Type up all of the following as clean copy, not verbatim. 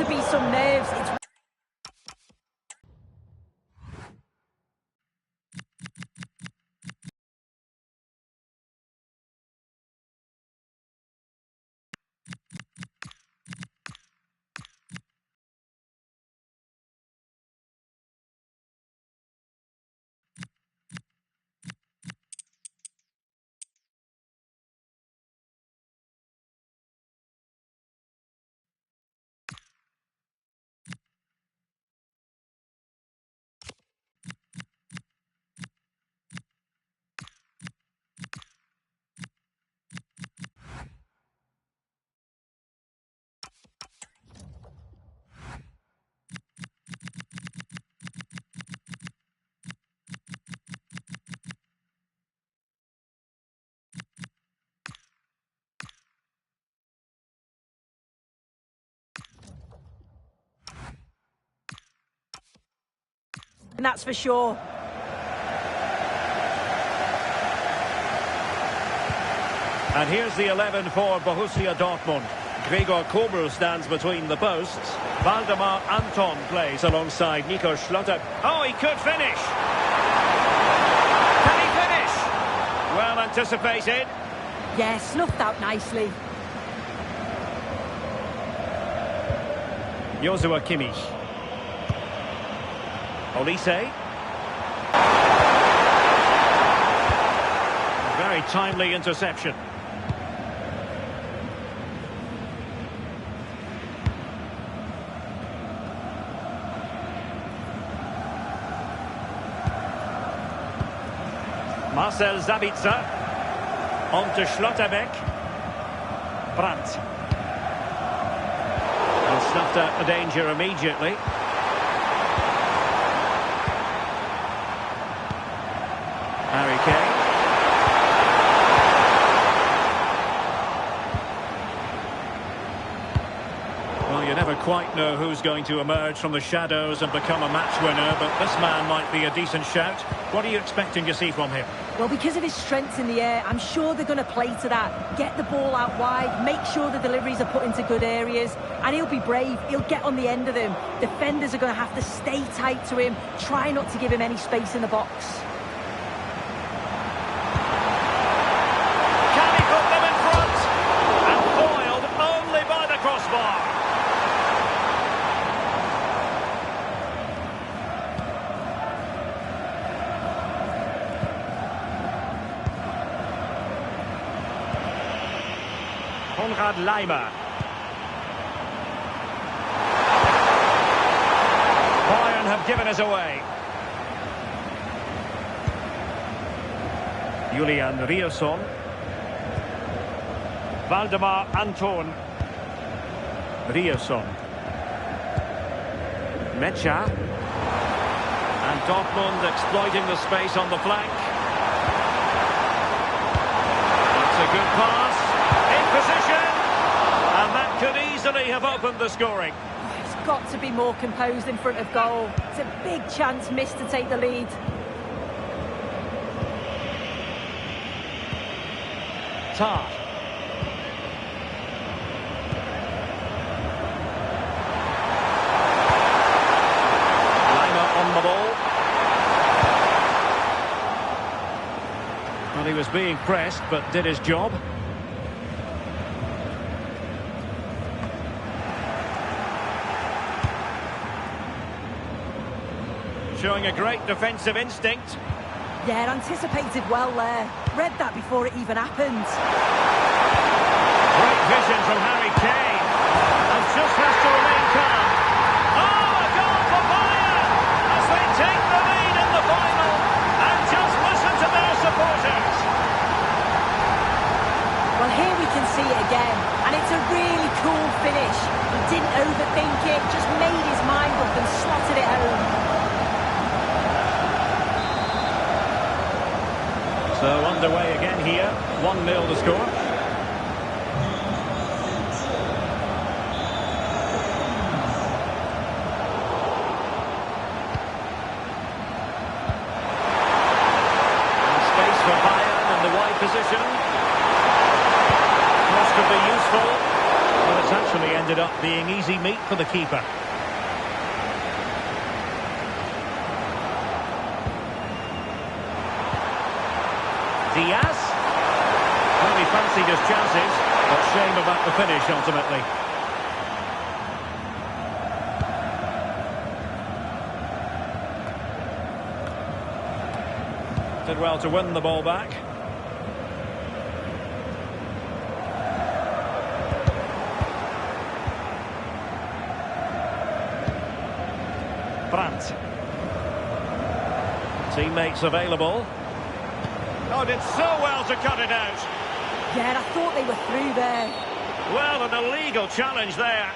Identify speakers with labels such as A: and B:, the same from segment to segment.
A: be some nerves. And that's for sure.
B: And here's the 11 for Borussia Dortmund. Gregor Kobel stands between the posts. Waldemar Anton plays alongside Nico Schlotter. Oh, he could finish! Can he finish? Well anticipated.
A: Yeah, snuffed out nicely.
B: Joshua Kimmich. Olise. Very timely interception. Marcel Sabitzer. On to Schlotterbeck. Brandt. And snuffed out the danger immediately. Harry Kane. Well, you never quite know who's going to emerge from the shadows and become a match winner, but this man might be a decent shout. What are you expecting to see from him?
A: Well, because of his strength in the air, I'm sure they're going to play to that. Get the ball out wide, make sure the deliveries are put into good areas, and he'll be brave. He'll get on the end of them. Defenders are going to have to stay tight to him, try not to give him any space in the box.
B: Can he put them in front? And foiled only by the crossbar. Konrad Leimer. Bayern have given us away. Julian Riasson. Waldemar Anton. Riasson. Mecha. And Dortmund exploiting the space on the flank. That's a good pass. In position. And that could easily have opened the scoring.
A: He's got to be more composed in front of goal. It's a big chance missed to take the lead.
B: Tar. Leimer on the ball. Well, he was being pressed, but did his job. Showing a great defensive instinct.
A: Yeah, anticipated well there. Read that before it even happened.
B: Great vision from Harry Kane. And just has to remain calm. Oh, a goal for Bayern as they take the lead in the final. And just listen to their supporters.
A: Well, here we can see it again. And it's a really cool finish. He didn't overthink it, just made his mind up and slotted it home.
B: So underway again here, 1-0 to score. And space for Bayern in the wide position. Cross could be useful, but It's actually ended up being easy meat for the keeper. Diaz. Well, he fancied his chances, but shame about the finish ultimately. Did well to win the ball back. Brandt. Teammates available. Oh, did so well to cut it out.
A: Yeah, I thought they were through there.
B: Well, an illegal challenge there.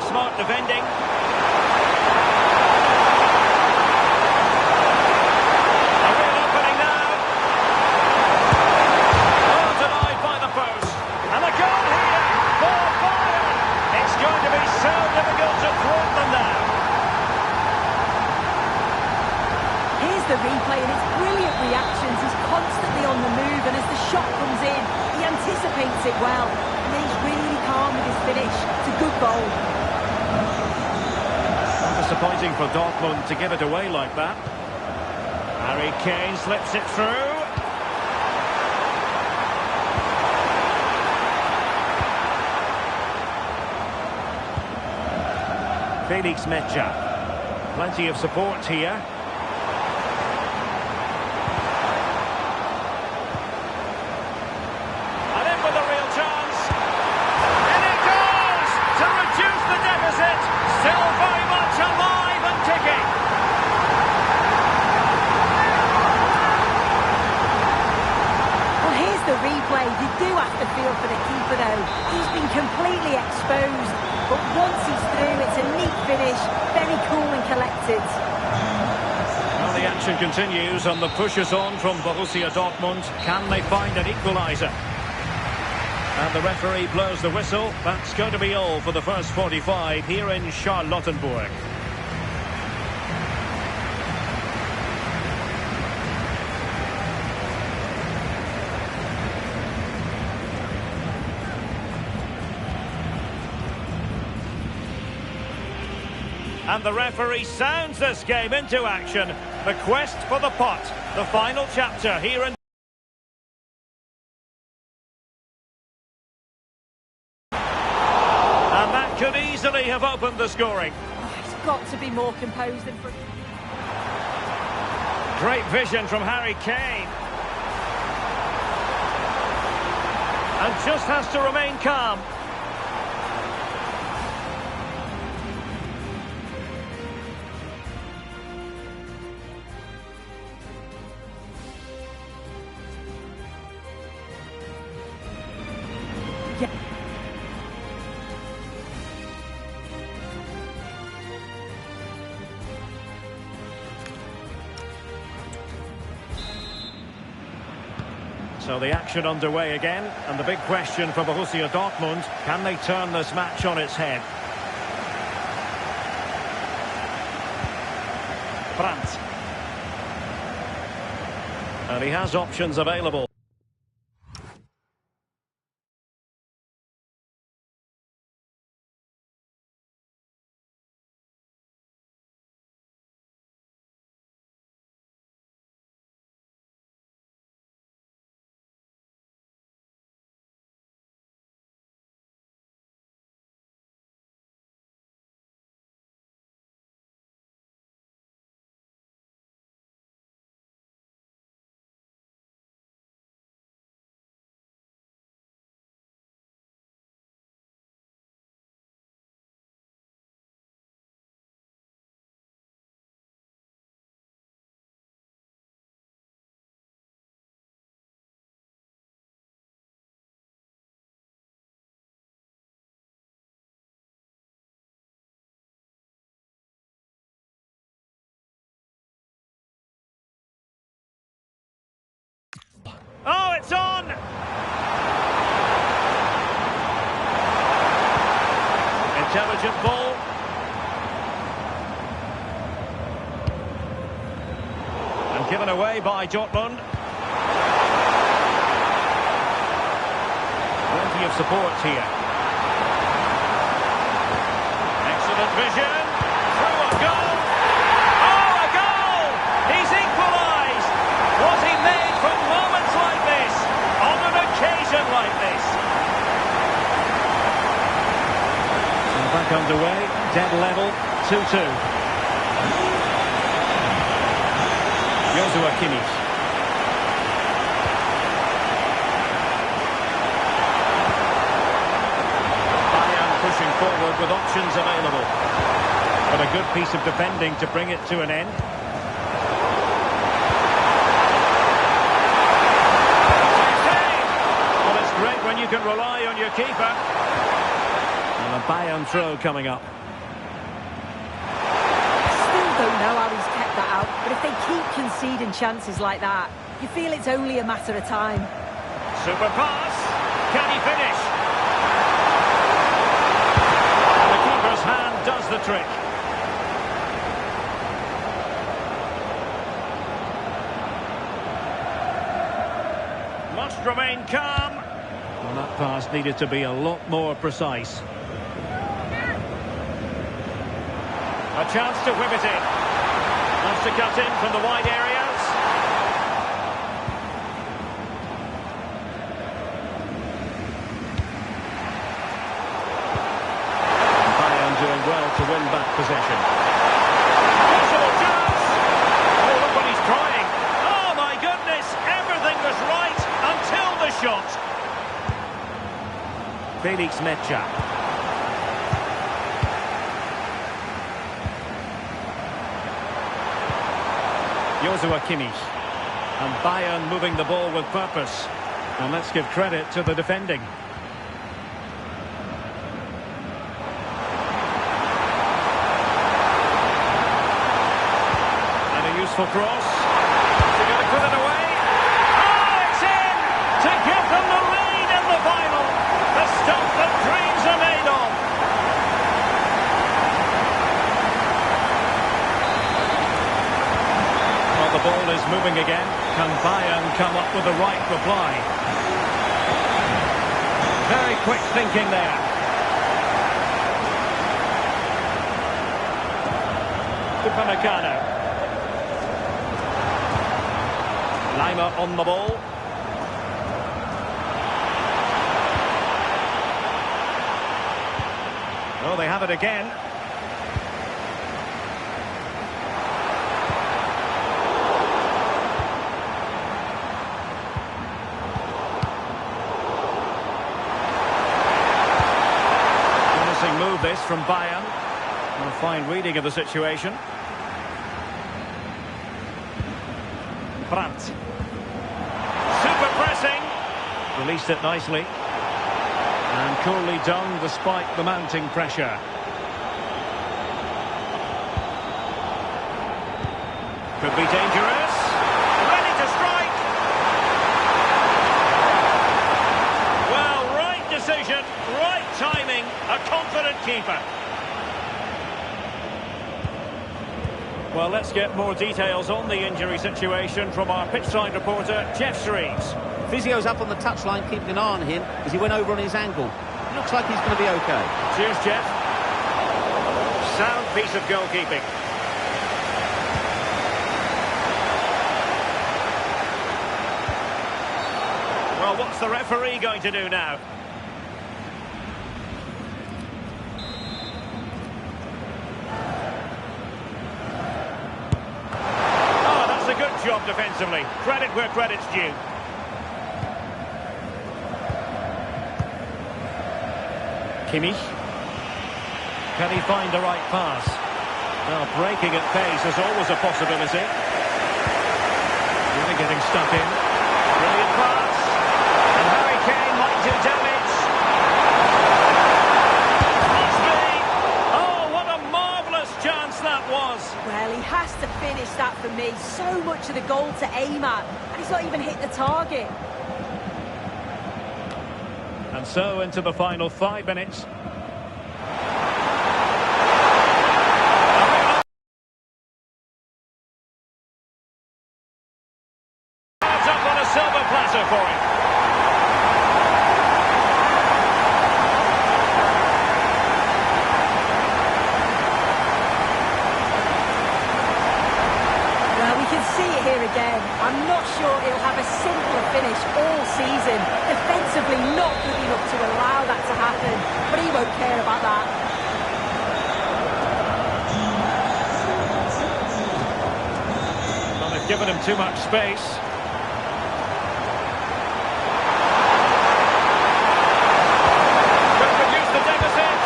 B: Smart defending. A real opening now. Oh, denied by the post. And a goal here for Bayern. It's going to be so difficult to thwart them now.
A: Here's the replay, and it's brilliant reactions. He's constantly on the move, and as the shot comes in, he anticipates it well. And then he's really calm with his finish. It's a good goal.
B: Disappointing for Dortmund to give it away like that. Harry Kane slips it through. Felix Mecha. Plenty of support here. And in with a real chance. And it goes to reduce the deficit. Still very much alive and ticking.
A: Well, here's the replay. You do have to feel for the keeper, though. He's been completely exposed. But once he's through, it's a neat finish. Very cool and collected.
B: Well, the action continues and the push is on from Borussia Dortmund. Can they find an equaliser? And the referee blows the whistle. That's going to be all for the first 45 here in Charlottenburg. And the referee sounds this game into action. The quest for the pot. The final chapter here in... And that could easily have opened the scoring.
A: Oh, he's got to be more composed in front.
B: Great vision from Harry Kane. And just has to remain calm.
A: Yeah.
B: So the action underway again, and the big question for Borussia Dortmund, can they turn this match on its head? Brandt. And he has options available. Oh, it's on! Intelligent ball. And given away by Dortmund. Plenty of support here. Excellent vision. Through a goal. Oh, a goal! He's equalised. Was he made for moments like this? On an occasion like this? So back underway. Dead level. 2-2. Joshua Kimmich. Bayern pushing forward with options available. But a good piece of defending to bring it to an end. Well, it's great when you can rely on your keeper. And a Bayern throw coming up.
A: Don't know how he's kept that out, but if they keep conceding chances like that, you feel it's only a matter of time.
B: Super pass. Can he finish? And the keeper's hand does the trick. Must remain calm. Well, that pass needed to be a lot more precise. A chance to whip it in. Wants to cut in from the wide areas. Bayern doing well to win back possession. Possible chance. Oh, look what he's trying. Oh, my goodness. Everything was right until the shot. Felix Mecha. Joshua Kimmich. And Bayern moving the ball with purpose. And let's give credit to the defending. And a useful cross. They're going to put it away. Oh, it's in! To give them the lead in the final. The stuff that dreams are made of. The ball is moving again. Can Bayern come up with the right reply? Very quick thinking there. Upamecano. Lima on the ball. Oh, they have it again. Move this from Bayern. A fine reading of the situation. Brandt. Super pressing. Released it nicely. And coolly done despite the mounting pressure. Could be dangerous. Ready to strike. Well, right decision, right timing. A confident keeper. Well, let's get more details on the injury situation from our pitchside reporter, Jeff Shreves.
C: Physio's up on the touchline, keeping an eye on him as he went over on his ankle. Looks like he's going to be okay.
B: Cheers, Jeff. Sound piece of goalkeeping. Well, what's the referee going to do now? Job defensively. Credit where credit's due. Kimmich. Can he find the right pass? Well, breaking at pace is always a possibility. Really getting stuck in. Brilliant pass. And Harry Kane might do damage. Chance that was.
A: Well, he has to finish that for me. So much of the goal to aim at, and he's not even hit the target.
B: And so into the final 5 minutes. silver platter for him.
A: Well, we can see it here again. I'm not sure he'll have a simpler finish all season. Defensively not good enough to allow that to happen, but he won't care about that.
B: Well, they've given him too much space. Could reduce the deficit,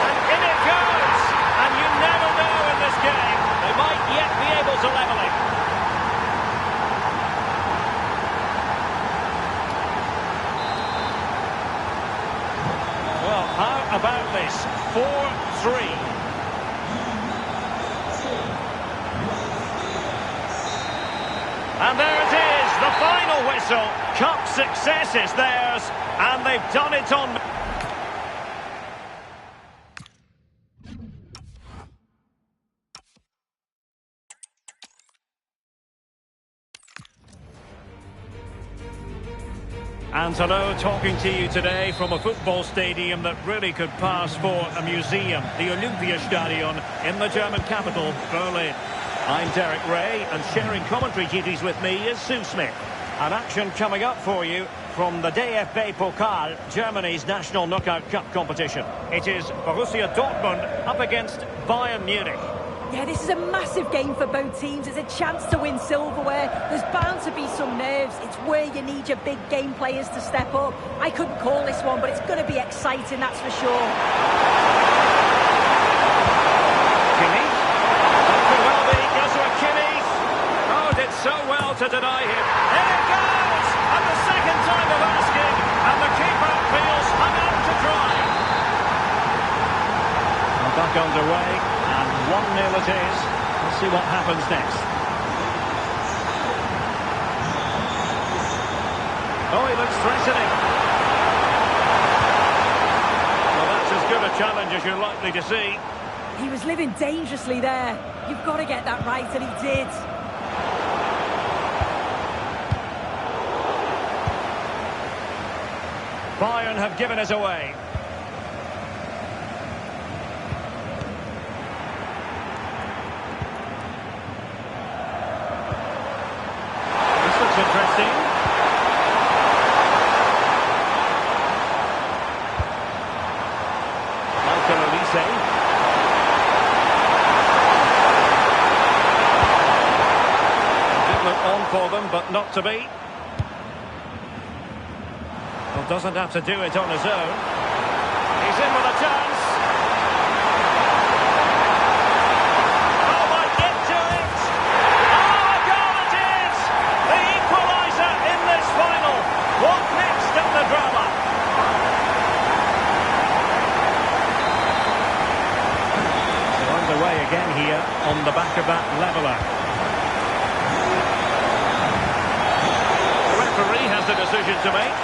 B: and in it goes! And you never know in this game. They might yet be able to level it. Well, how about this? 4-3. And there it is, the final whistle. Cup success is theirs, and they've done it on... And hello, talking to you today from a football stadium that really could pass for a museum, the Olympiastadion in the German capital, Berlin. I'm Derek Ray, and sharing commentary duties with me is Sue Smith. An action coming up for you from the DFB Pokal, Germany's national knockout cup competition. It is Borussia Dortmund up against Bayern Munich.
A: Yeah, this is a massive game for both teams. It's a chance to win silverware. There's bound to be some nerves. It's where you need your big game players to step up. I couldn't call this one, but it's going to be exciting, that's for sure.
B: Kimmich? That could well be Joshua Kimmich. Oh, did so well to deny him. Here it goes! And the second time of asking, and the keeper feels hung out to dry. Well, back underway, and 1-0 it is. Let's see what happens next. Oh, he looks threatening. Well, that's as good a challenge as you're likely to see.
A: He was living dangerously there. You've got to get that right, and he did.
B: Bayern have given us away. This looks interesting. Michael Olise. Did look on for them, but not to be. Well, doesn't have to do it on his own. He's in with a chance. Oh, might get to it. Oh, a goal it is! The equaliser in this final. What next in the drama? So underway again here on the back of that leveller. The referee has the decision to make.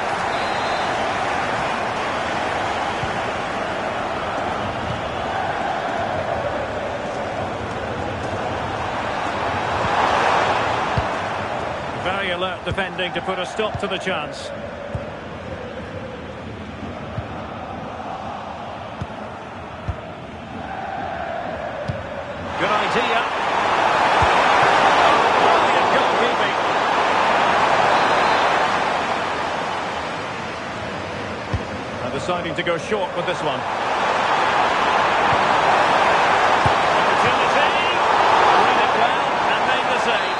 B: Very alert defending to put a stop to the chance. Good idea. Brilliant goalkeeping. And deciding to go short with this one. Opportunity. Played it well and made the save.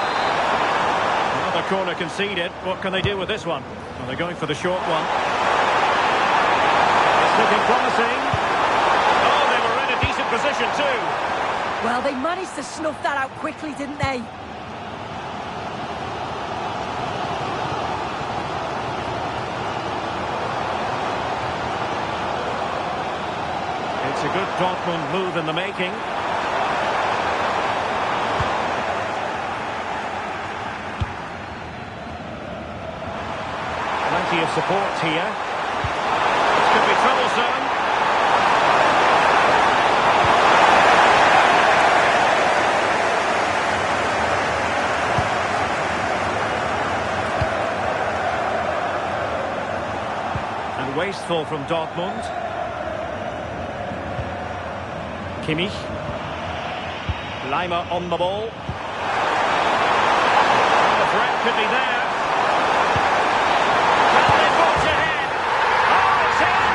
B: Another corner conceded. What can they do with this one? Well, they're going for the short one. It's looking promising. Oh, they were in a decent position too.
A: Well, they managed to snuff that out quickly, didn't they?
B: It's a good Dortmund move in the making. Plenty of support here. This could be troublesome. Wasteful from Dortmund. Kimmich. Lima on the ball. And the threat could be there. Can they forge ahead? Oh, it's in!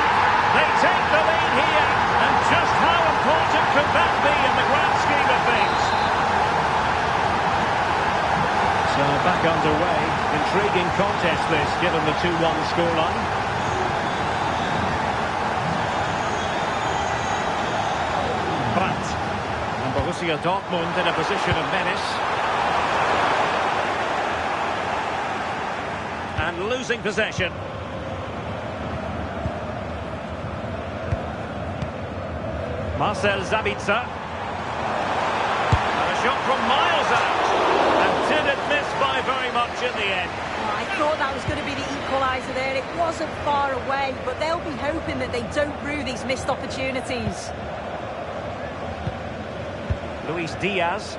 B: They take the lead here. And just how important could that be in the grand scheme of things? So back underway. Intriguing contest this, given the 2-1 scoreline. Brandt. And Borussia Dortmund in a position of menace. And losing possession. Marcel Sabitzer. And a shot from miles out. And didn't miss by very much in the end.
A: I thought that was going to be the equaliser there. It wasn't far away, but they'll be hoping that they don't rue these missed opportunities.
B: Luis Diaz.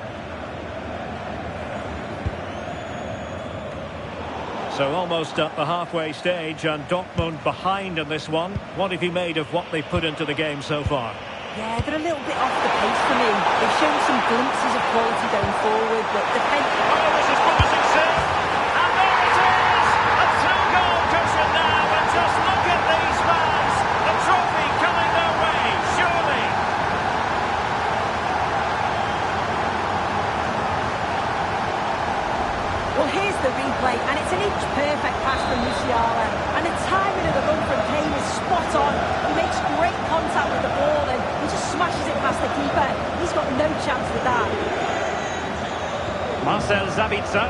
B: So almost at the halfway stage, and Dortmund behind in this one. What have you made of what they've put into the game so far?
A: Yeah, they're a little bit off the pace for me. They've shown some glimpses of quality going forward, but defense...
B: Oh, this is promising, sir! And there it is! A two-goal cushion now, and just look at these fans! The trophy coming their way, surely!
A: Well, here's the replay, and it's an inch-perfect pass from Musiala. And the timing of the run from Kane is spot on. He makes great contact with the ball, and he just smashes it past the keeper. He's got no chance with that.
B: Marcel Sabitzer.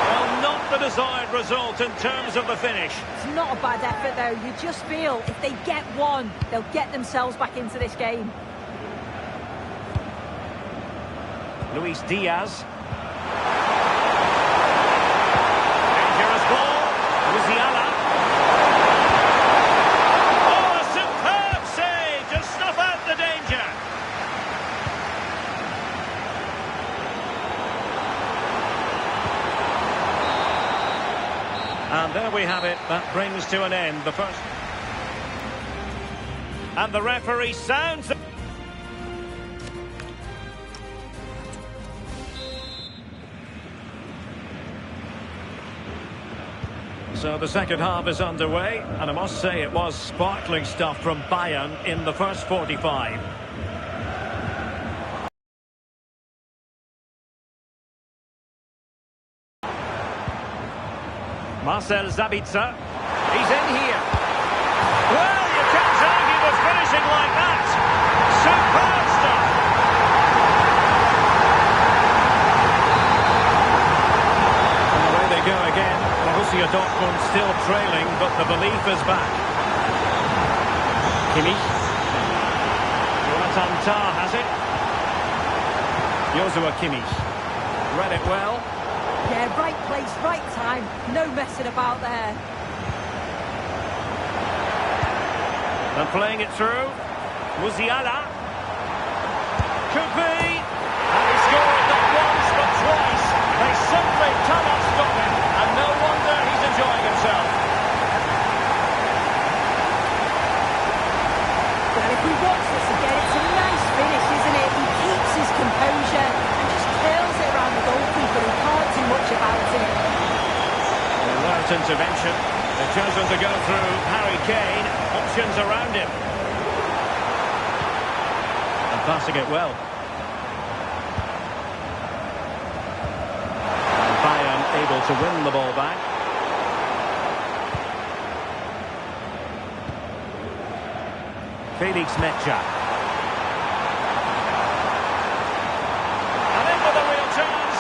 B: Well, not the desired result in terms of the finish.
A: It's not a bad effort, though. You just feel if they get one, they'll get themselves back into this game.
B: Luis Diaz. Dangerous ball. Musiala. Oh, a superb save to snuff out the danger. And there we have it. That brings to an end the first. And the referee sounds... So the second half is underway, and I must say it was sparkling stuff from Bayern in the first 45. Marcel Sabitzer, he's in here. Well, you can't argue with finishing like that. Superb stuff. And away they go again. Borussia Dortmund still trailing, but the belief is back. Kimmich. Jonathan Tah has it. Joshua Kimmich. Read it well.
A: Yeah, right place, right time. No messing about there.
B: And playing it through. Musiala. Could be. And he scored not once but twice. They simply cannot stop him. And no wonder he's enjoying himself.
A: Well, if we watch this again, it's a nice finish, isn't it? He keeps his composure and just curls it around the goalkeeper who can't do much about it.
B: Alert intervention. They've chosen to go through Harry Kane. Options around him. And passing it well. And Bayern able to win the ball back. Felix Mecha. And into the real chance.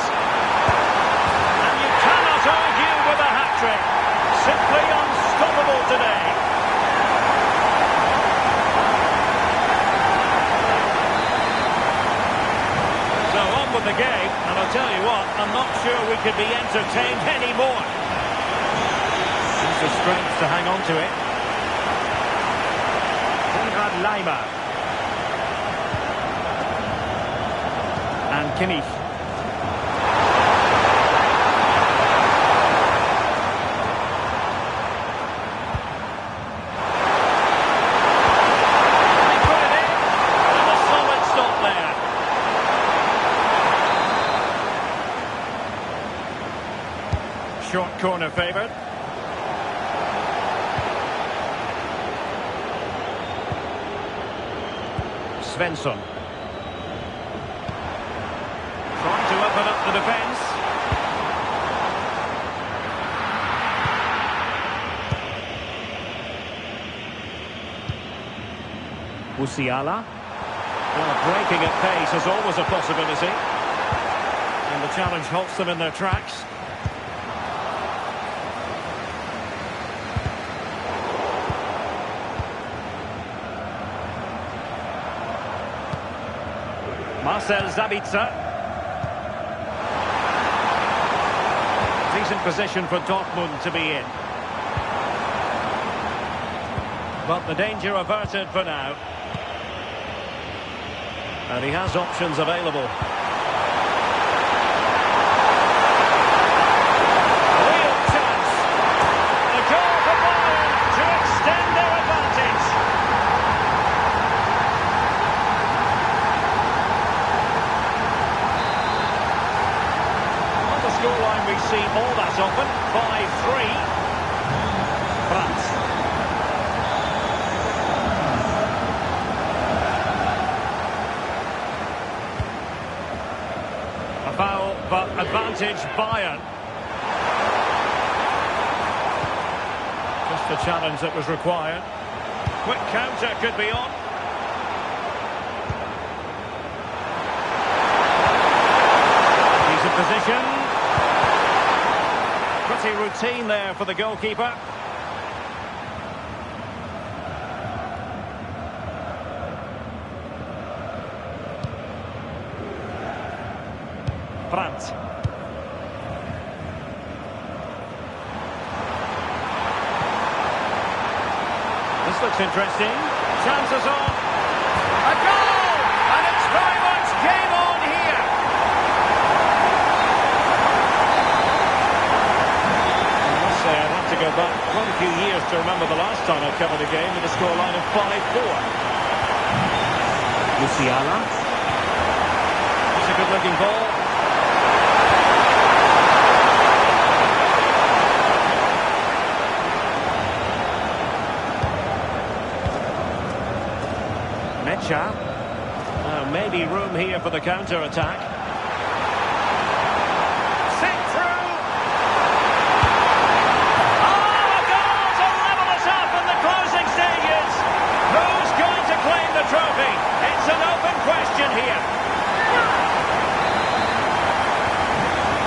B: And you cannot argue with a hat-trick. Simply unstoppable today. So on with the game, and I'll tell you what, I'm not sure we could be entertained anymore. Seems the strength to hang on to it. Lima. And Kimmich. They put it in, and a solid stop there. Short corner favoured. Svensson. Trying to open up the defence. Musiala. Well, breaking at pace is always a possibility. And the challenge halts them in their tracks. Marcel Sabitzer. Decent position for Dortmund to be in. But the danger averted for now. And he has options available. Real chance. A goal for Bayern to extend their advantage. On the scoreline we see all that often. 5-3. France. Foul, but advantage Bayern. Just the challenge that was required. Quick counter could be on. Decent position. Pretty routine there for the goalkeeper. Brandt. This looks interesting. Chances on. A goal! And it's very much game on here. I must say I'd have to go back quite a few years to remember the last time I covered a game with a scoreline of 5-4. Musiala. It's a good-looking ball. Maybe room here for the counter-attack. Set through! Oh, a goal to level us up in the closing stages! Who's going to claim the trophy? It's an open question here.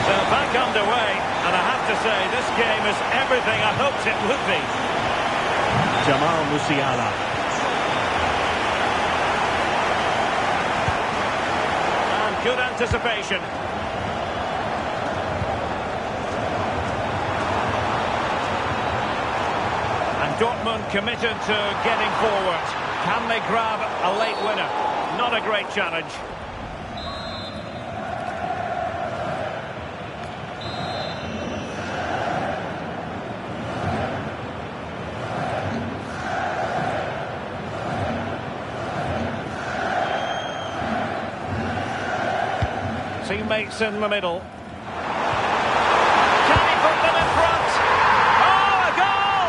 B: So back underway, and I have to say, this game is everything I hoped it would be. Jamal Musiala. Good anticipation. And Dortmund committed to getting forward. Can they grab a late winner? Not a great challenge. Teammates in the middle. Can he put them in front? Oh, a goal!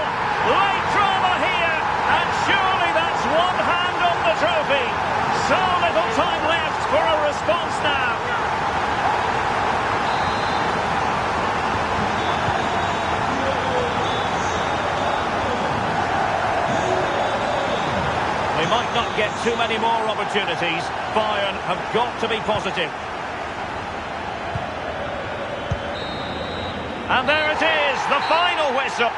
B: Late drama here, and surely that's one hand on the trophy. So little time left for a response now. They might not get too many more opportunities. Bayern have got to be positive. And there it is, the final whistle.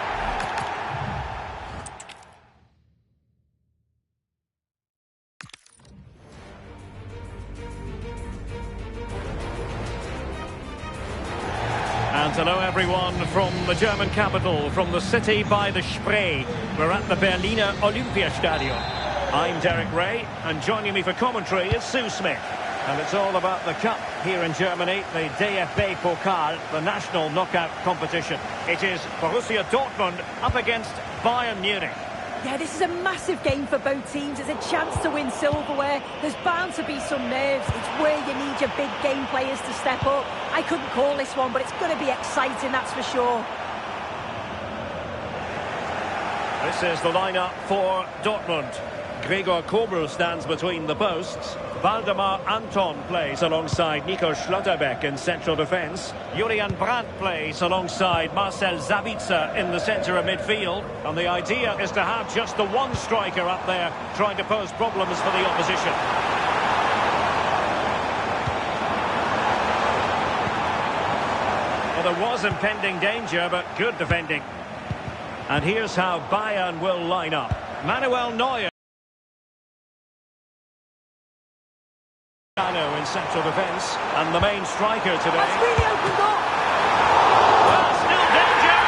B: And hello everyone from the German capital, from the city by the Spree. We're at the Berliner Olympiastadion. I'm Derek Ray, and joining me for commentary is Sue Smith. And it's all about the cup here in Germany, the DFB Pokal, the national knockout competition. It is Borussia Dortmund up against Bayern Munich.
A: Yeah, this is a massive game for both teams. It's a chance to win silverware. There's bound to be some nerves. It's where you need your big game players to step up. I couldn't call this one, but it's going to be exciting, that's for sure.
B: This is the lineup for Dortmund. Gregor Kobel stands between the posts. Waldemar Anton plays alongside Nico Schlotterbeck in central defence. Julian Brandt plays alongside Marcel Sabitzer in the centre of midfield. And the idea is to have just the one striker up there trying to pose problems for the opposition. Well, there was impending danger, but good defending. And here's how Bayern will line up. Manuel Neuer in central defence, and the main striker today.
A: That's really opened up.
B: Well, still danger.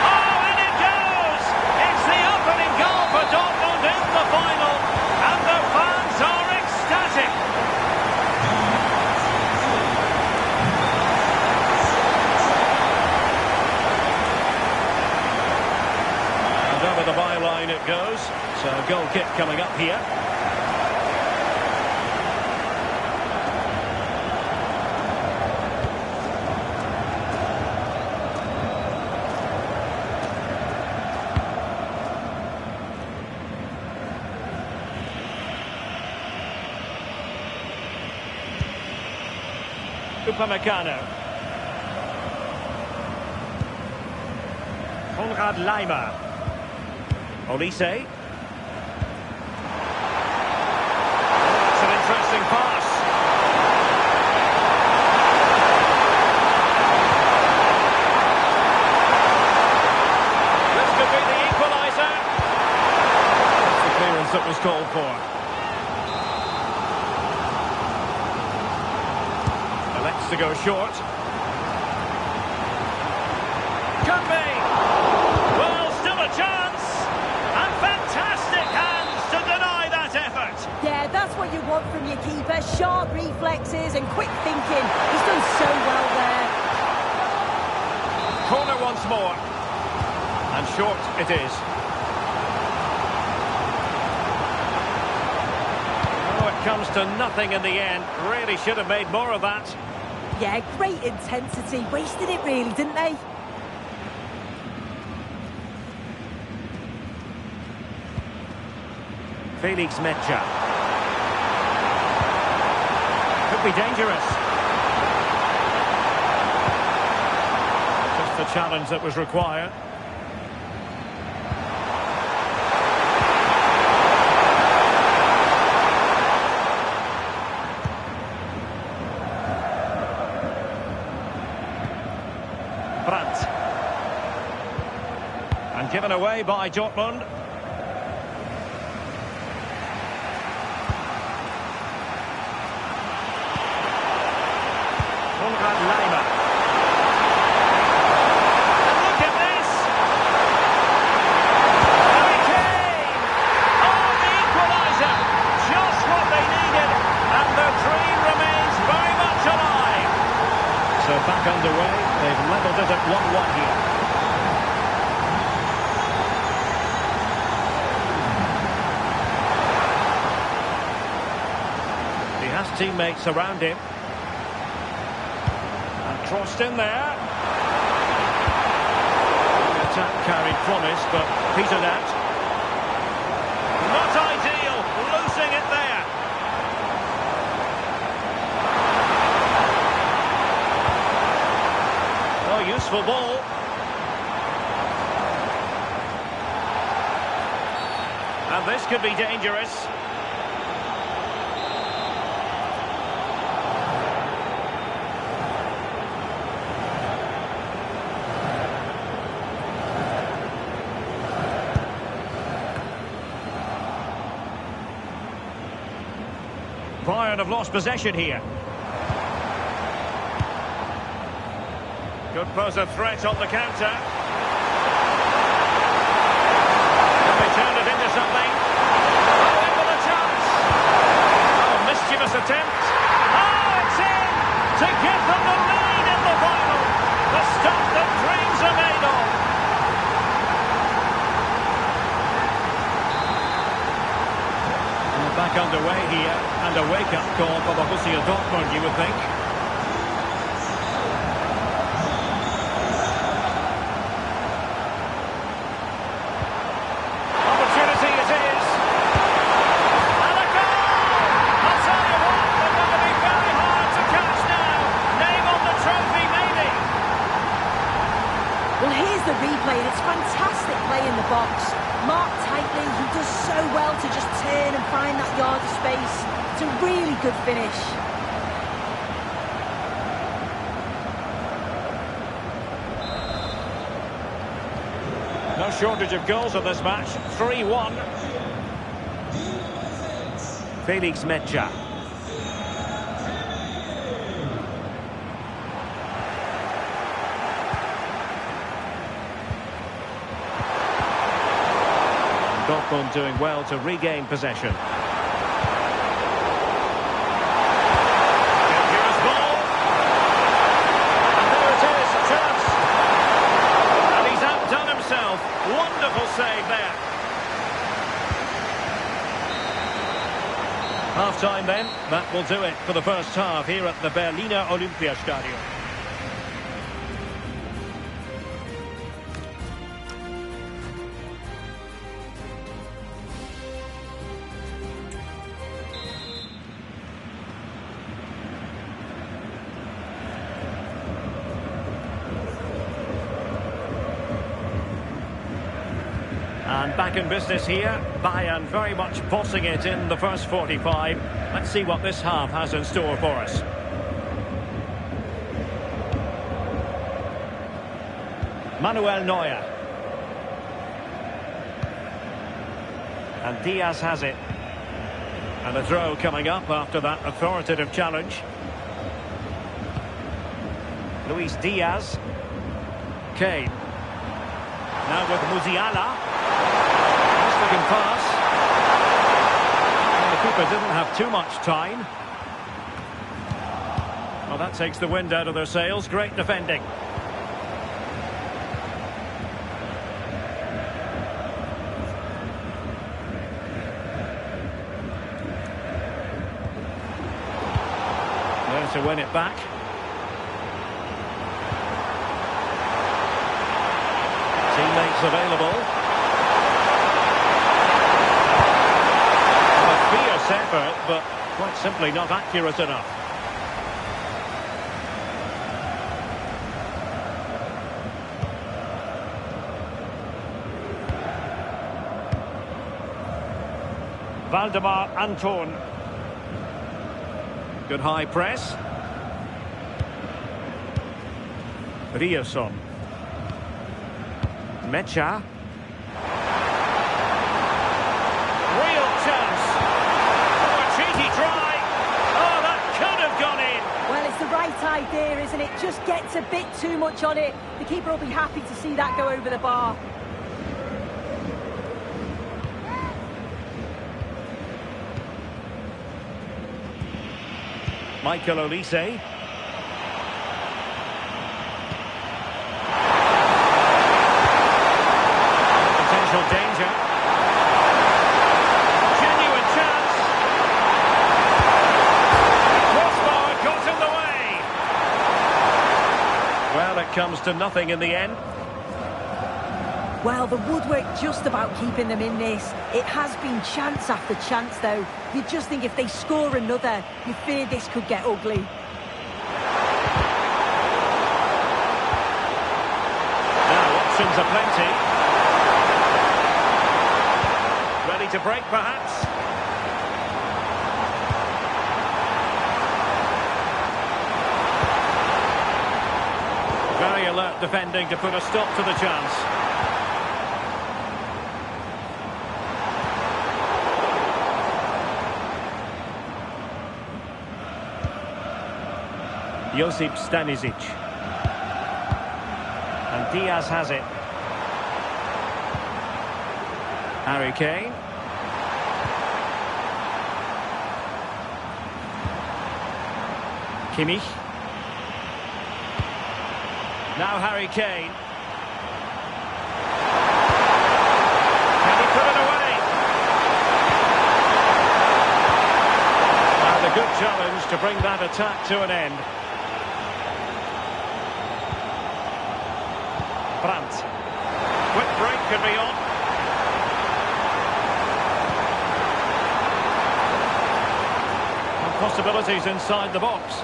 B: Oh, in it goes. It's the opening goal for Dortmund in the final, and the fans are ecstatic. And over the byline it goes. So a goal kick coming up here. Upamecano. Konrad Laimer. Olise. That's an interesting pass. This could be the equaliser. That's the clearance that was called for. To go short. Could be. Well, still a chance. And fantastic hands to deny that effort.
A: Yeah, that's what you want from your keeper. Sharp reflexes and quick thinking. He's done so well there.
B: Corner once more. And short it is. Oh, it comes to nothing in the end. Really should have made more of that.
A: Yeah, great intensity. Wasted it really, didn't they?
B: Felix Metscher. Could be dangerous. Just the challenge that was required. Brandt. And given away by Dortmund. Konrad Laimer. And look at this! Harry Kane! Oh, the equaliser! Just what they needed, and the dream remains very much alive. So back underway, they've levelled it at 1-1 here. He has teammates around him. Crossed in there. The attack carried promise, but petered out. Not ideal, losing it there. Oh, useful ball. And this could be dangerous. Bayern have lost possession here. Could pose a threat on the counter. Can they turn it into something? Oh, in with a chance. Oh, mischievous attempt. to give them the lead in the final. The stuff that dreams are made of. And we're back underway here, and a wake-up call for Borussia Dortmund, you would think. Opportunity it is. And a goal! I'll tell you what, they're going to be very hard to catch now. Name on the trophy, maybe.
A: Well, here's the replay, and it's fantastic play in the box. Marked tightly, he does so well to just turn and find that yard of space. It's a really good finish.
B: No shortage of goals in this match. 3-1. Felix Mecha. Dortmund doing well to regain possession. Dangerous ball. And there it is, a chance. And he's outdone himself. Wonderful save there. Half-time then. That will do it for the first half here at the Berliner Olympiastadion. And back in business here. Bayern very much bossing it in the first 45. Let's see what this half has in store for us. Manuel Neuer. And Diaz has it. And a throw coming up after that authoritative challenge. Luis Diaz. Kane. Now with Musiala. Nice looking pass. And the keeper didn't have too much time. Well, that takes the wind out of their sails. Great defending. There to win it back. Teammates available. A fierce effort, but quite simply not accurate enough. Valdemar Anton. Good high press. Rierson. Mecha. Real chance. Oh, a cheeky try. Oh, that could have gone in.
A: Well, it's the right idea, isn't it? Just gets a bit too much on it. The keeper will be happy to see that go over the bar.
B: Michael Olise. Potential danger. Genuine chance. Crossbar got in the way. Well, it comes to nothing in the end.
A: Well, the woodwork just about keeping them in this. It has been chance after chance, though. You just think if they score another, you fear this could get ugly.
B: Now, options are plenty. Ready to break, perhaps? Very alert defending to put a stop to the chance. Josip Stanisic. And Diaz has it. Harry Kane. Kimmich. Now Harry Kane. Can he put it away? And a good challenge to bring that attack to an end. Brandt. Quick break could be on. And possibilities inside the box.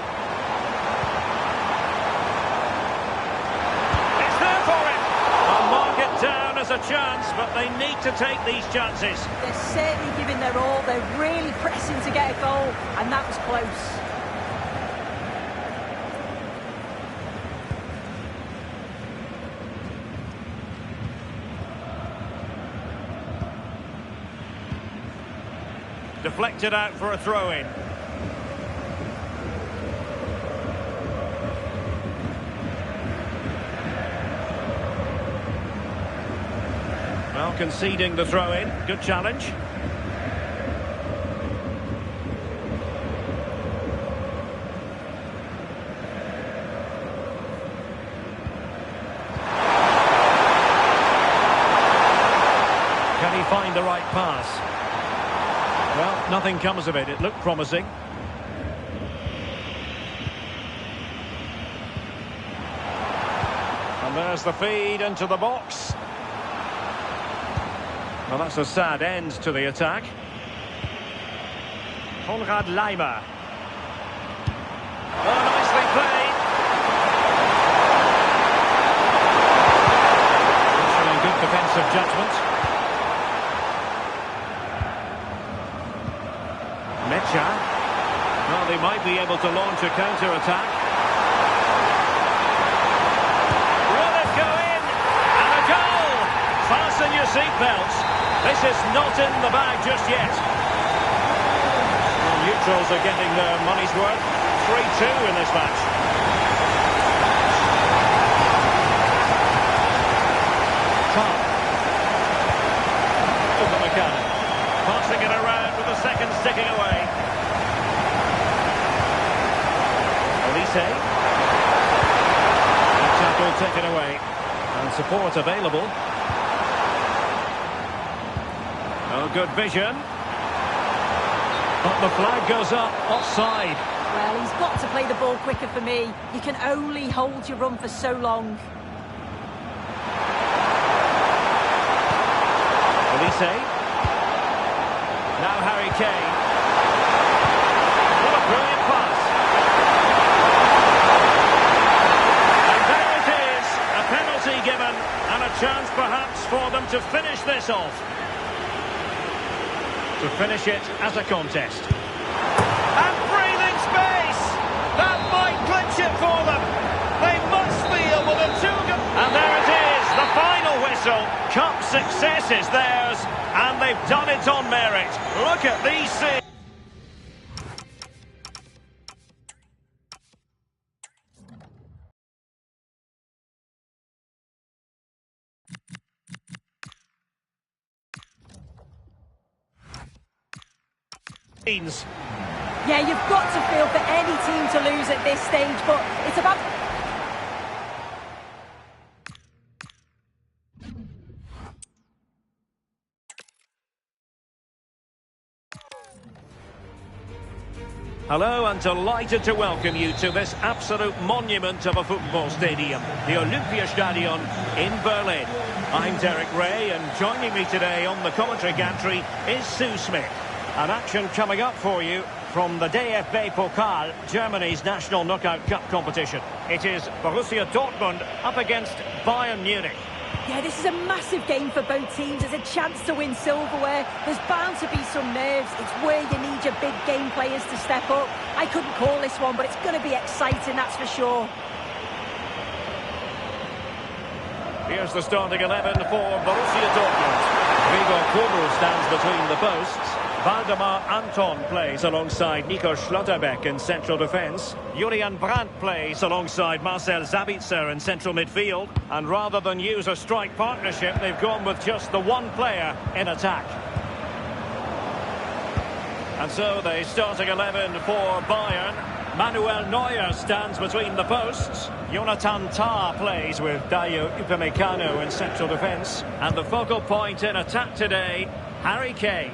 B: It's there for him. I'll mark it down as a chance, but they need to take these chances.
A: They're certainly giving their all. They're really pressing to get a goal, and that was close.
B: Deflected out for a throw-in. Well, conceding the throw-in. Good challenge. Can he find the right pass? Well, nothing comes of it. It looked promising. And there's the feed into the box. Well, that's a sad end to the attack. Konrad Laimer. Oh, nicely played. Showing good defensive judgment. Mecha. Well, they might be able to launch a counter-attack. Will it go in? And a goal! Fasten your seatbelts. This is not in the bag just yet. Well, neutrals are getting their money's worth. 3-2 in this match. Passing it around with the second sticking away. Olise. Tackle taken away. And support available. Oh, good vision. But the flag goes up, offside.
A: Well, he's got to play the ball quicker for me. You can only hold your run for so long.
B: Olise. Now Harry Kane. What a brilliant pass. And there it is. A penalty given and a chance perhaps for them to finish this off. To finish it as a contest. And breathing space. That might clinch it for them. They must feel with a two-goal. And there it is. The final whistle. Cup success is theirs. And they've done it on merit. Look at these scenes.
A: Yeah, you've got to feel for any team to lose at this stage, but it's about...
B: Hello, and delighted to welcome you to this absolute monument of a football stadium, the Olympiastadion in Berlin. I'm Derek Ray, and joining me today on the commentary gantry is Sue Smith. An action coming up for you from the DFB Pokal, Germany's national knockout cup competition. It is Borussia Dortmund up against Bayern Munich.
A: Yeah, this is a massive game for both teams. There's a chance to win silverware. There's bound to be some nerves. It's where you need your big game players to step up. I couldn't call this one, but it's going to be exciting, that's for sure.
B: Here's the starting 11 for Borussia Dortmund. Gregor Kobel stands between the posts. Waldemar Anton plays alongside Nico Schlotterbeck in central defence. Julian Brandt plays alongside Marcel Sabitzer in central midfield. And rather than use a strike partnership, they've gone with just the one player in attack. And so the starting 11 for Bayern. Manuel Neuer stands between the posts. Jonathan Tah plays with Dayo Upamecano in central defence. And the focal point in attack today, Harry Kane.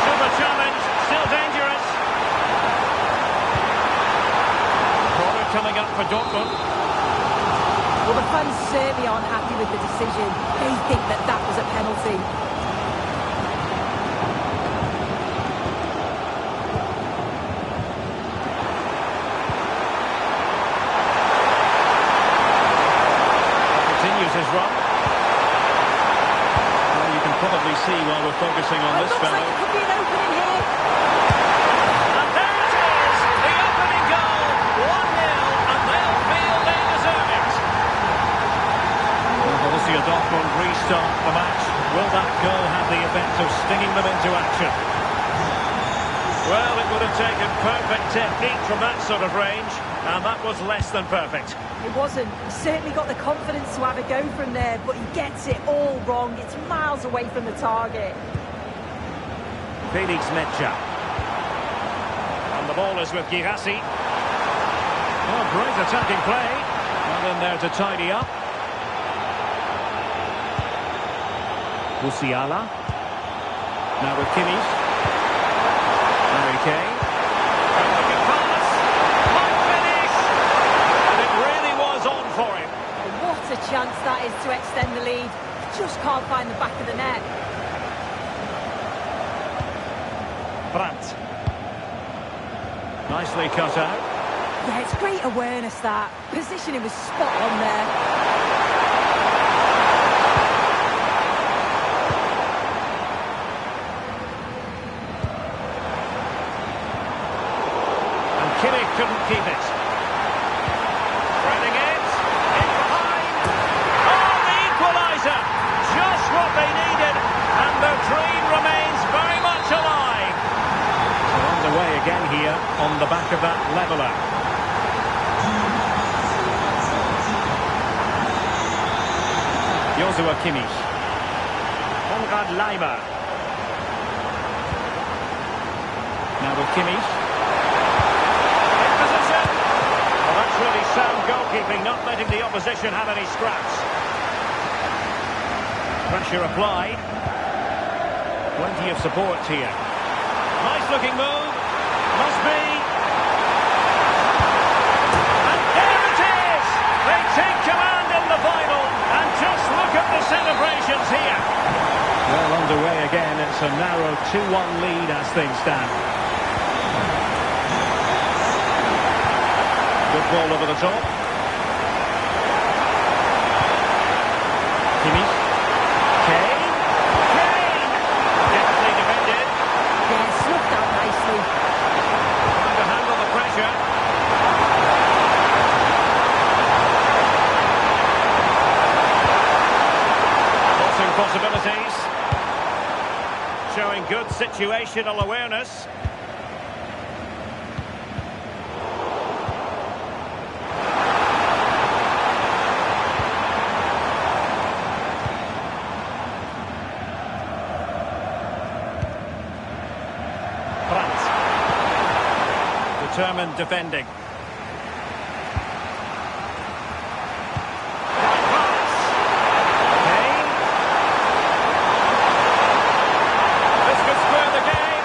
B: Super challenge, still dangerous. Corner coming up for Dortmund.
A: Well, the fans certainly aren't happy with the decision. They think that that was a penalty.
B: Continues his run. Well, you can probably see while we're focusing on this fellow.
A: Looks like it could be an opening here.
B: And there it is! The opening goal! 1-0, and they'll feel they deserve it. Borussia Dortmund restart the match. Will that goal have the effect of stinging them into action? Well, it would have taken perfect technique from that sort of range, and that was less than perfect.
A: It wasn't. He certainly got the confidence to have a go from there, but he gets it all wrong. It's miles away from the target.
B: Felix Mecha. And the ball is with Girassi. Oh, great attacking play. Well in there to tidy up. Musiala. Now with Kimmich. Harry Kane. Looking pass. Hot finish. And it really was on for him.
A: What a chance that is to extend the lead. Just can't find the back of the net.
B: Brandt. Nicely cut out.
A: Yeah, it's great awareness that. Positioning was spot on there.
B: Kimmich couldn't keep it. Threading it. In behind. Oh, the equaliser. Just what they needed. And their dream remains very much alive. So underway again here on the back of that leveller. Joshua Kimmich. Konrad Leimer. Now with Kimmich. Really sound goalkeeping, not letting the opposition have any scraps. Pressure applied. Plenty of support here. Nice looking move. Must be. And there it is! They take command in the final. And just look at the celebrations here. Well underway again. It's a narrow 2-1 lead as things stand. Good ball over the top. Kimmich. Kane. Kane! Definitely defended.
A: Yeah, slipped out nicely.
B: Trying to handle the pressure. Crossing possibilities. Showing good situational awareness. Determined defending. Pass. Kane. This could square the game.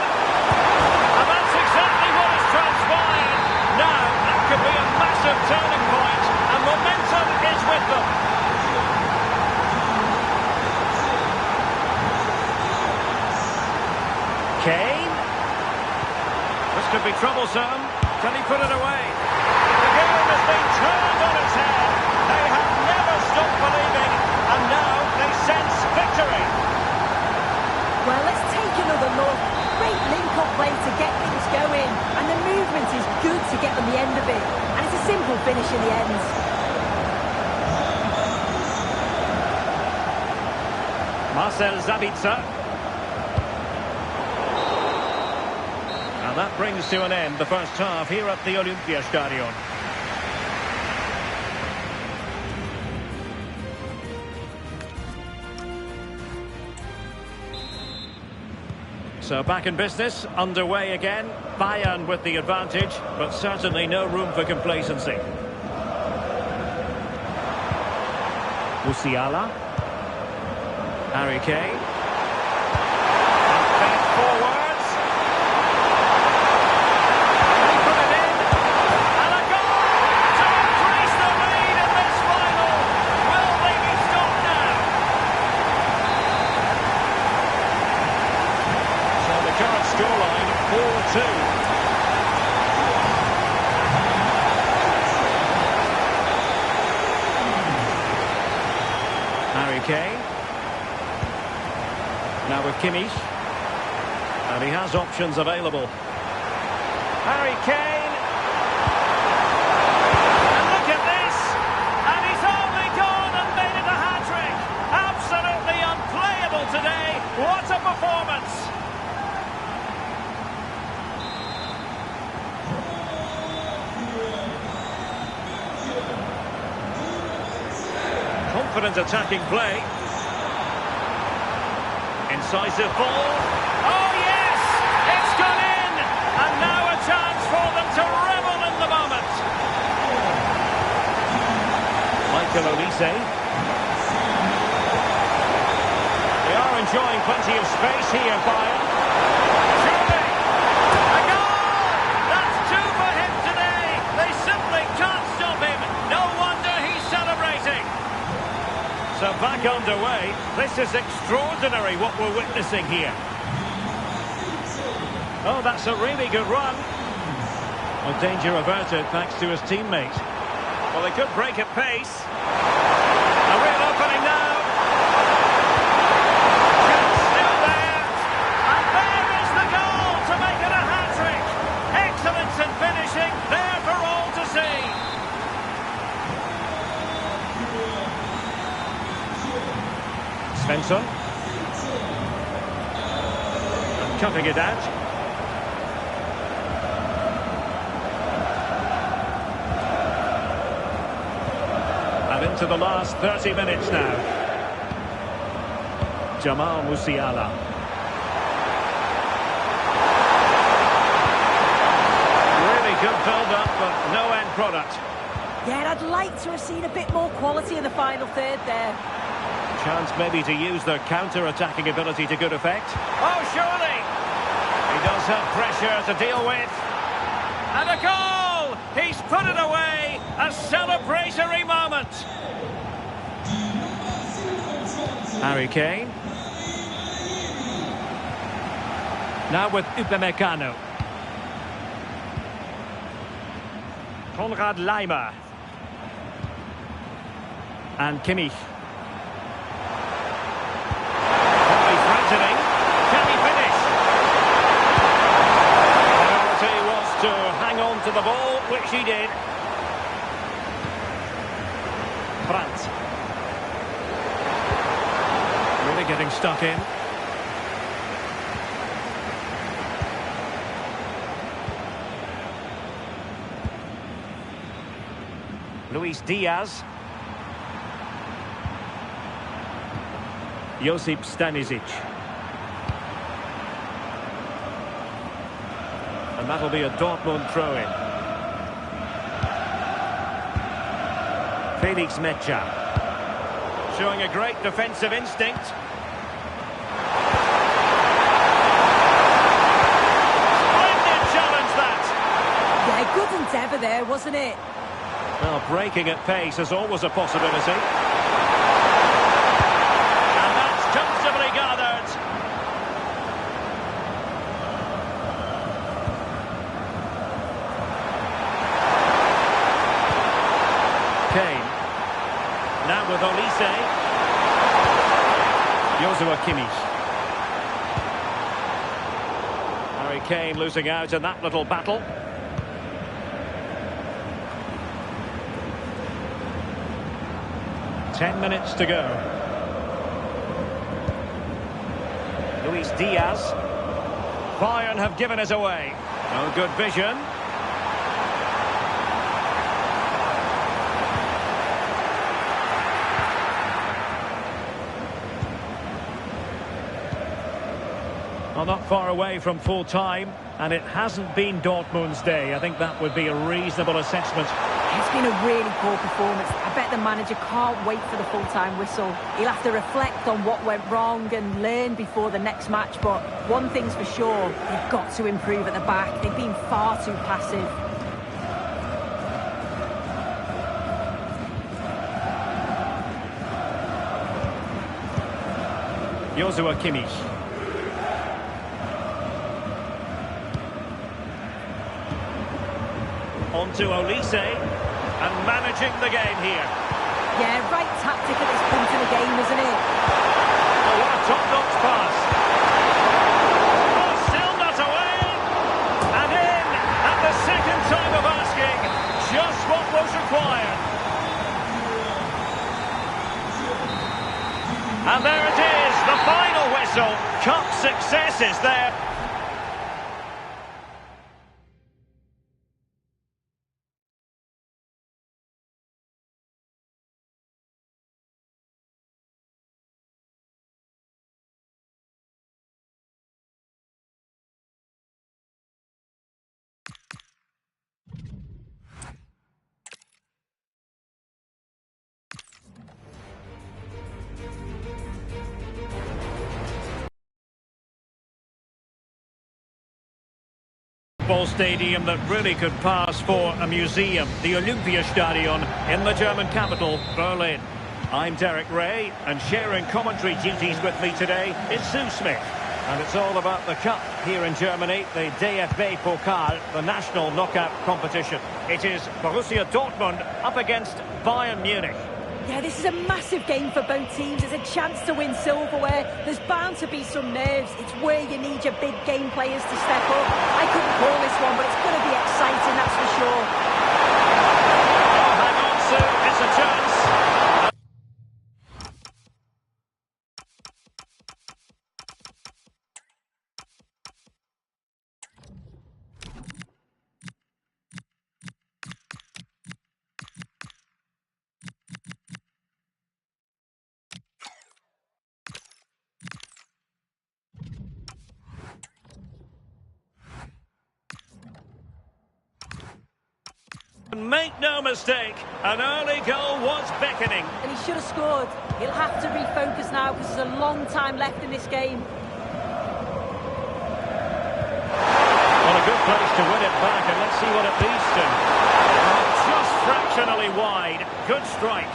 B: And that's exactly what has transpired. Now, that could be a massive turning point, and momentum is with them. Kane. This could be troublesome. Can he put it away? The game has been turned on its head. They have never stopped believing, and now they sense victory.
A: Well, let's take another look. Great link-up play to get things going, and the movement is good to get them the end of it. And it's a simple finish in the end.
B: Marcel Sabitzer. And that brings to an end the first half here at the Olympiastadion. So back in business, underway again. Bayern with the advantage, but certainly no room for complacency. Musiala. Harry Kane. And fed forwards. They put it in. And a goal to increase the lead in this final. Will they be stopped now? So the current scoreline, 4-2. Harry Kane. Now with Kimmich. And he has options available. Harry Kane. And look at this. And he's only gone and made it a hat-trick. Absolutely unplayable today. What a performance. Confident attacking play. Incisive ball. Oh yes! It's gone in! And now a chance for them to revel in the moment. Michael Olise. They are enjoying plenty of space here, Bayern. Surely! A goal! That's two for him today! They simply can't stop him. No wonder he's celebrating. So back underway. This is extraordinary what we're witnessing here. Oh, that's a really good run. Well, danger averted thanks to his teammate. Well, they could break at pace. A real opening now. Chance still there. And there is the goal to make it a hat-trick. Excellence in finishing, there for all to see. Svensson. And cutting it out. And into the last 30 minutes now. Jamal Musiala. Really good build-up, but no end product.
A: Yeah, I'd like to have seen a bit more quality in the final third there.
B: Chance maybe to use their counter-attacking ability to good effect. Oh, surely! He does have pressure to deal with. And a goal! He's put it away! A celebratory moment! Harry Kane. Now with Upamecano. Konrad Laimer. And Kimmich. Can he finish? Priority was to hang on to the ball, which he did. Brandt. Really getting stuck in. Luis Diaz. Josip Stanisic. And that'll be a Dortmund throw-in. Felix Mecha. Showing a great defensive instinct. Splendid challenge, that!
A: Yeah, good endeavour there, wasn't it?
B: Well, breaking at pace is always a possibility. Comfortably gathered. Kane. Now with Olise. Joshua Kimmich. Harry Kane losing out in that little battle. Ten minutes to go. Luis Diaz. Bayern have given it away. No good vision. Well, not far away from full time, and it hasn't been Dortmund's day. I think that would be a reasonable assessment.
A: It's been a really poor performance. I bet the manager can't wait for the full-time whistle. He'll have to reflect on what went wrong and learn before the next match. But one thing's for sure, they've got to improve at the back. They've been far too passive.
B: Joshua Kimmich. On to Olise, and managing the game here.
A: Yeah, right tactic at this point in the game, isn't it?
B: Oh, what a top-notch pass. Oh, still not away. And in at the second time of asking, just what was required. And there it is, the final whistle. Cup success is there. Ball stadium that really could pass for a museum, the Olympiastadion in the German capital, Berlin. I'm Derek Ray, and sharing commentary duties with me today is Sue Smith. And it's all about the cup here in Germany, the DFB Pokal, the national knockout competition. It is Borussia Dortmund up against Bayern Munich.
A: Yeah, this is a massive game for both teams. It's a chance to win silverware. There's bound to be some nerves. It's where you need your big game players to step up. I couldn't call this one, but it's going to be exciting, that's for sure.
B: Oh, hang on, Sue. It's a chance. Make no mistake, an early goal was beckoning.
A: And he should have scored. He'll have to refocus now because there's a long time left in this game.
B: Well, a good place to win it back, and let's see what it leads to. Just fractionally wide. Good strike.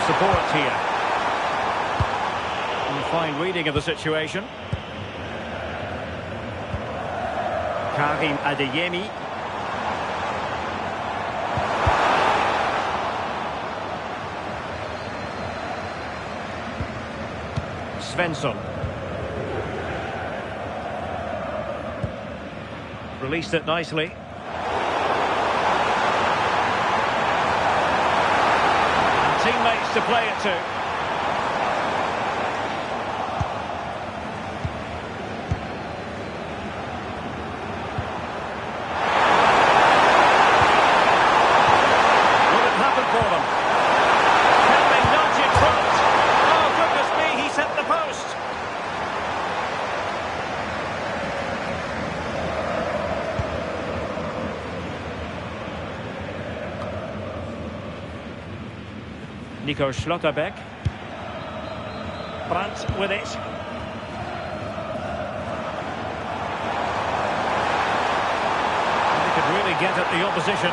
B: Support here. And fine reading of the situation. Karim Adeyemi. Svensson. Released it nicely. Teammates to play it to. Will it happen for them? Can they nudge it front? Oh, goodness me, he set the post. Nico Schlotterbeck. Brandt with it. They could really get at the opposition.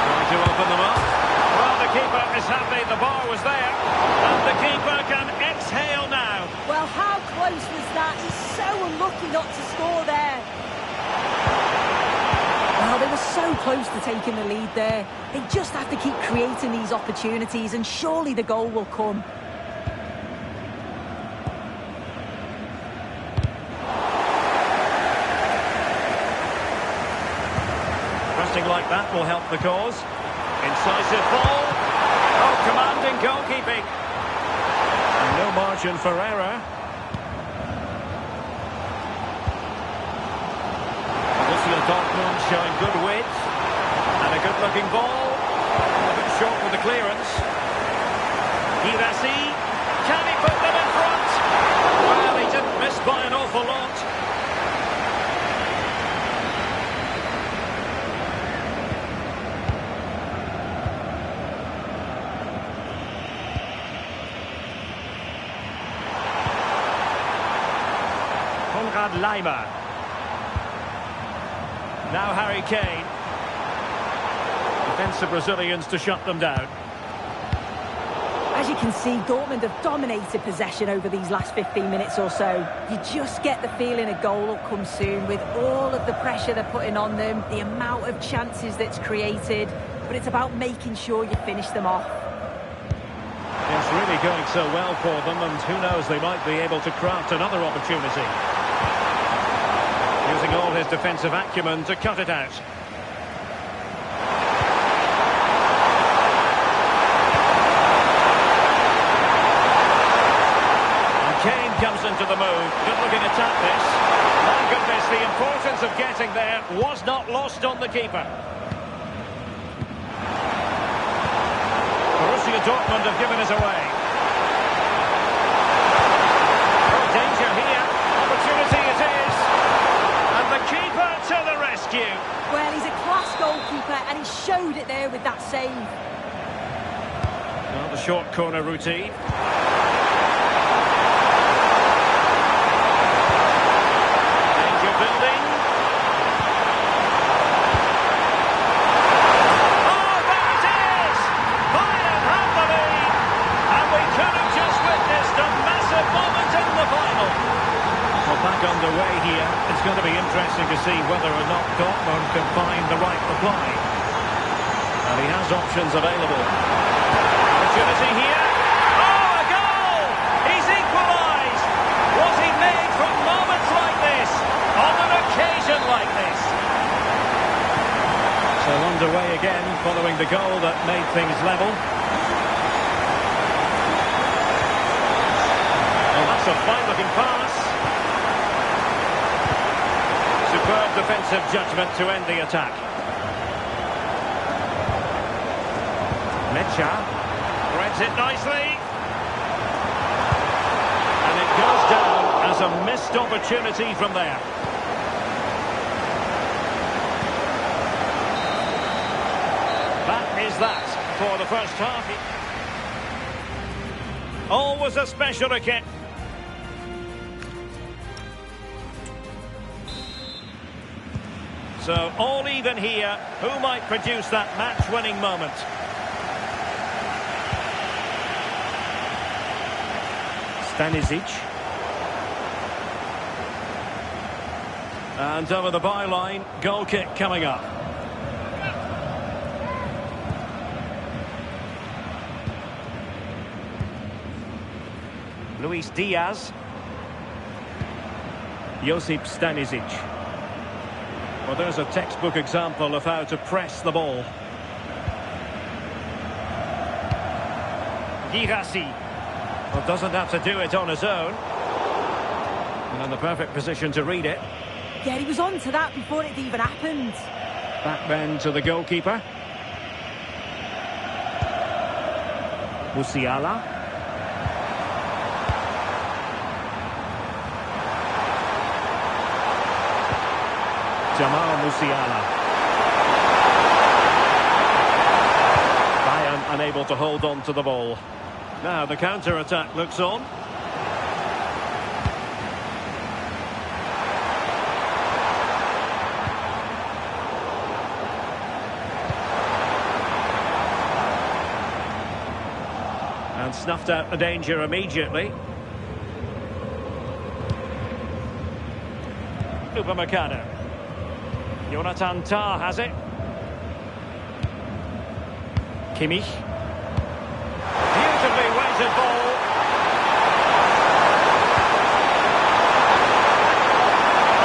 B: Trying to open them up. Well, the keeper is happy the bar was there. And the keeper can exhale now.
A: Well, how close was that? He's so unlucky not to score there. Well, they were so close to taking the lead there. They just have to keep creating these opportunities, and surely the goal will come.
B: Pressing like that will help the cause. Incisive ball. Oh, commanding goalkeeping. And no margin for error. Dortmund showing good width. And a good-looking ball. A bit short with the clearance. Girassi. Can he put them in front? Well, he didn't miss by an awful lot. Leimer. Now Harry Kane. Defensive Brazilians to shut them down.
A: As you can see, Dortmund have dominated possession over these last 15 minutes or so. You just get the feeling a goal will come soon with all of the pressure they're putting on them, the amount of chances that's created, but it's about making sure you finish them off.
B: It's really going so well for them, and who knows, they might be able to craft another opportunity. Using all his defensive acumen to cut it out. And Kane comes into the move. Good looking attack this. My goodness, the importance of getting there was not lost on the keeper. Borussia Dortmund have given us away. Oh, danger here. Opportunity it is. The keeper to the rescue.
A: Well, he's a class goalkeeper and he showed it there with that save.
B: Well, the short corner routine. Danger building. Oh, there it is! Bayern have the lead. And we could have just witnessed a massive moment in the final. Well, back underway here. It's going to be interesting to see whether or not Dortmund can find the right reply. And he has options available. Opportunity here. Oh, a goal! He's equalised! Was he made from moments like this? On an occasion like this? So underway again, following the goal that made things level. Well, that's a fine-looking pass. Superb defensive judgment to end the attack. Mecha threads it nicely. And it goes down as a missed opportunity from there. That is that for the first half. Always a special occasion. So, all even here. Who might produce that match-winning moment? Stanisic. And over the byline, goal kick coming up. Luis Diaz. Josip Stanisic. Well, there's a textbook example of how to press the ball. Girassi. Well, doesn't have to do it on his own. And in the perfect position to read it.
A: Yeah, he was on to that before it even happened.
B: Back then to the goalkeeper. Musiala. Jamal Musiala. Bayern unable to hold on to the ball. Now the counter-attack looks on. And snuffed out the danger immediately. Upamecano. Jonathan Tah has it. Kimmich. Beautifully weighted ball.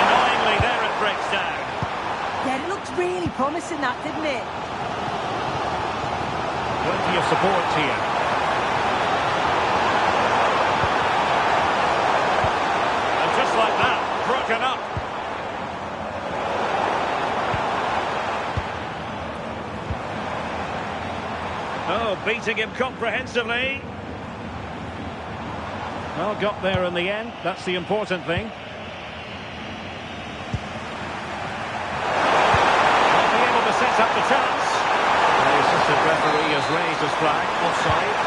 B: Annoyingly, there it breaks down.
A: Yeah, it looked really promising, that, didn't it?
B: Plenty of support here. And just like that, broken up. beating him comprehensively. Well, got there in the end. That's the important thing. Not be able to set up the chance. The assistant referee has raised his flag. Offside.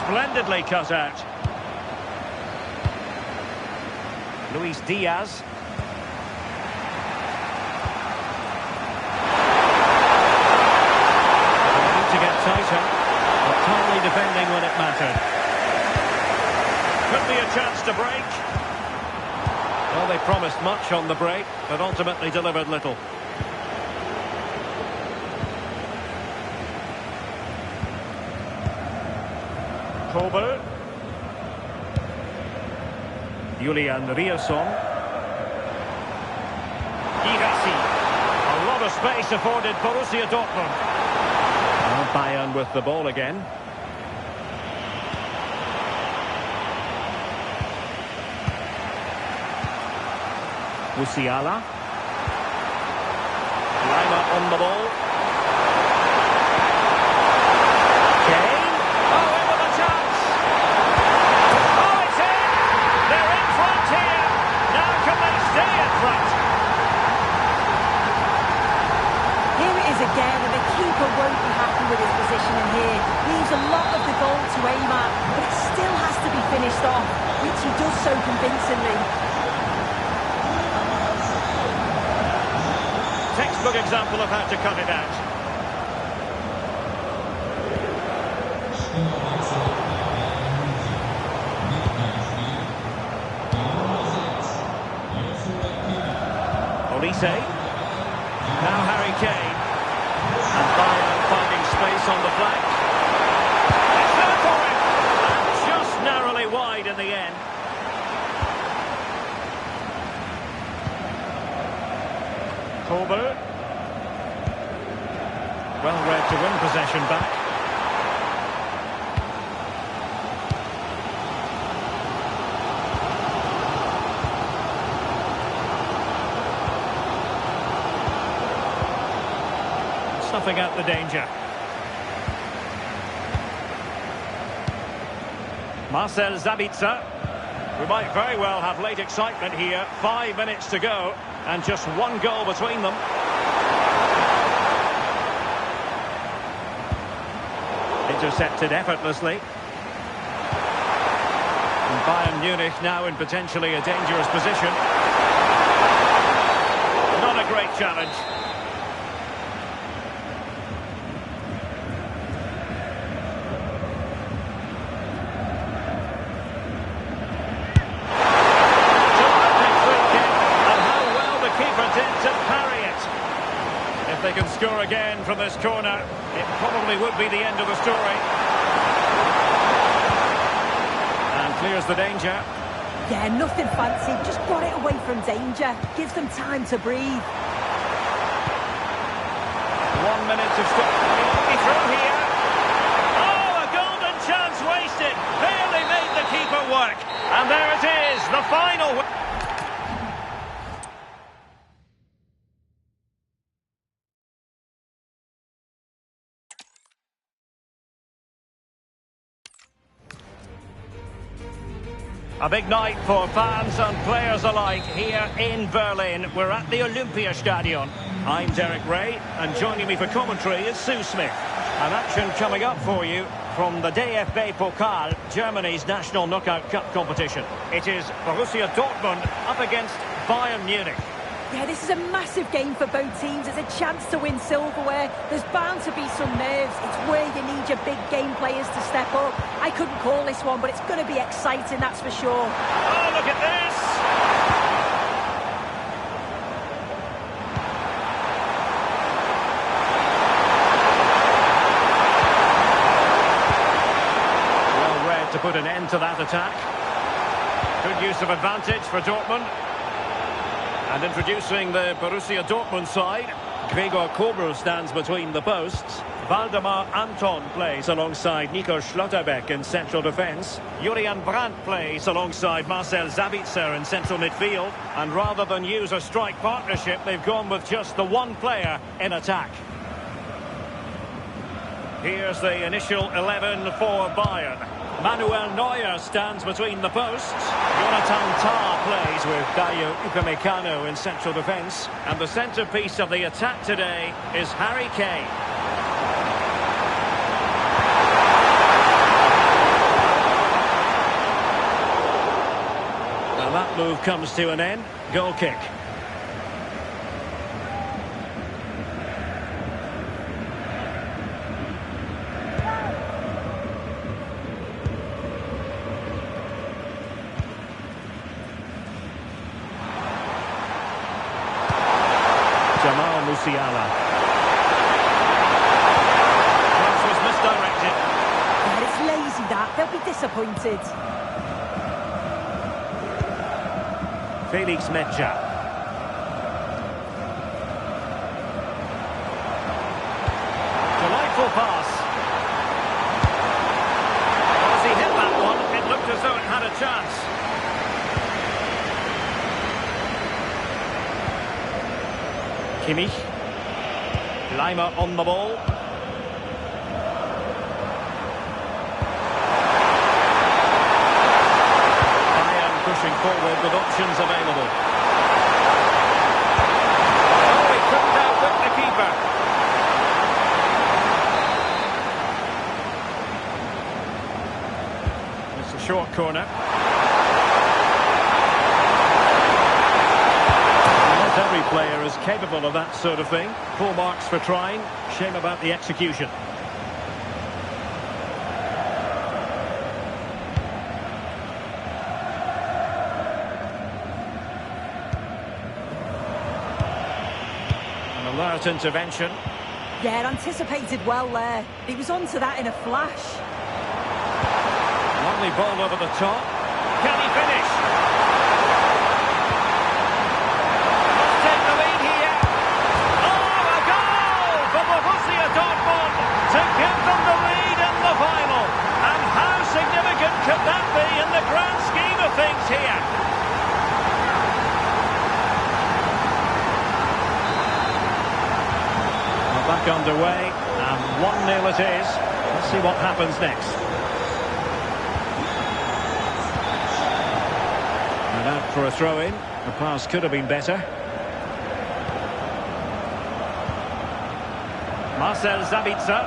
B: Splendidly cut out. Luis Diaz. They need to get tighter, but calmly defending when it mattered. Could be a chance to break. Well, they promised much on the break, but ultimately delivered little. Kober. Julian Rierson. Girassi. A lot of space afforded Borussia Dortmund. Well, Bayern with the ball again. Musiala. Lima on the ball. Kane. Oh, in with a chance. Oh, it's in. They're in front here. Now can they stay in front?
A: Here it is again, and the keeper won't be happy with his positioning here. Leaves a lot of the goal to aim at, but it still has to be finished off, which he does so convincingly.
B: Textbook example of how to cut it out. Olise. Now Harry Kane. And Bayern finding space on the flank. It's there for him. And just narrowly wide in the end. Kober. Well read to win possession back. Snuffing out the danger. Marcel Sabitzer. We might very well have late excitement here. 5 minutes to go. And just one goal between them. Intercepted effortlessly. And Bayern Munich now in potentially a dangerous position. Not a great challenge. If they can score again from this corner, it probably would be the end of the story. And clears the danger.
A: Yeah, nothing fancy, just got it away from danger. Gives them time to breathe.
B: 1 minute to stop. He'll be through here. Oh, a golden chance wasted. Barely made the keeper work. And there it is, the final. A big night for fans and players alike here in Berlin. We're at the Olympiastadion. I'm Derek Ray, and joining me for commentary is Sue Smith. An action coming up for you from the DFB Pokal, Germany's national knockout cup competition. It is Borussia Dortmund up against Bayern Munich.
A: Yeah, this is a massive game for both teams. It's a chance to win silverware. There's bound to be some nerves. It's where you need your big game players to step up. I couldn't call this one, but it's going to be exciting, that's for sure.
B: Oh, look at this! Well read to put an end to that attack. Good use of advantage for Dortmund. And introducing the Borussia Dortmund side, Gregor Kobel stands between the posts. Waldemar Anton plays alongside Nico Schlotterbeck in central defence. Julian Brandt plays alongside Marcel Sabitzer in central midfield. And rather than use a strike partnership, they've gone with just the one player in attack. Here's the initial 11 for Bayern. Manuel Neuer stands between the posts. Jonathan Tah plays with Dayo Upamecano in central defence. And the centrepiece of the attack today is Harry Kane. And that move comes to an end. Goal kick. Musiala. Cross was misdirected.
A: Yeah, it's lazy that. They'll be disappointed.
B: Felix Mejia. Delightful pass. As he hit that one, it looked as though it had a chance. Kimmich. Lima on the ball. Bayern pushing forward with options available. Oh, he couldn't outwit the keeper. It's a short corner. Every player is capable of that sort of thing. Full marks for trying. Shame about the execution. An alert intervention.
A: Yeah, anticipated well there. He was onto that in a flash.
B: Lovely ball over the top. Can he finish? Borussia Dortmund to give them the lead in the final. And how significant could that be in the grand scheme of things here? Well, back underway, and 1-0 it is. Let's see what happens next. And out for a throw-in. The pass could have been better. Marcel Sabitzer.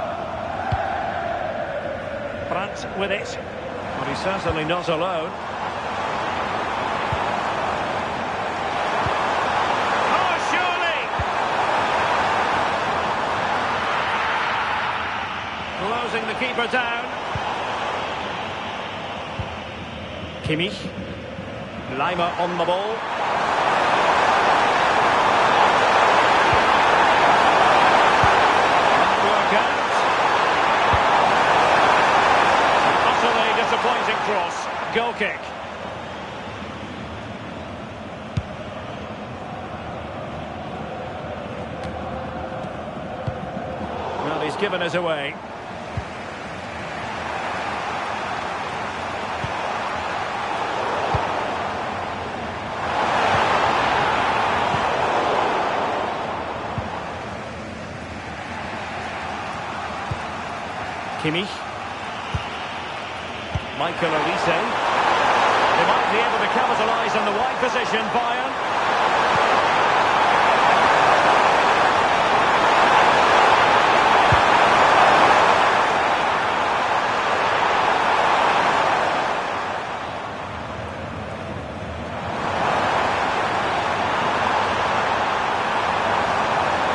B: Brandt with it. But he's certainly not alone. Oh, surely! Closing the keeper down. Kimmich. Lima on the ball. Disappointing cross. Goal kick. Well, he's given us away. Kimmich. Michael Olise. They might be able to capitalise on the wide position, Bayern.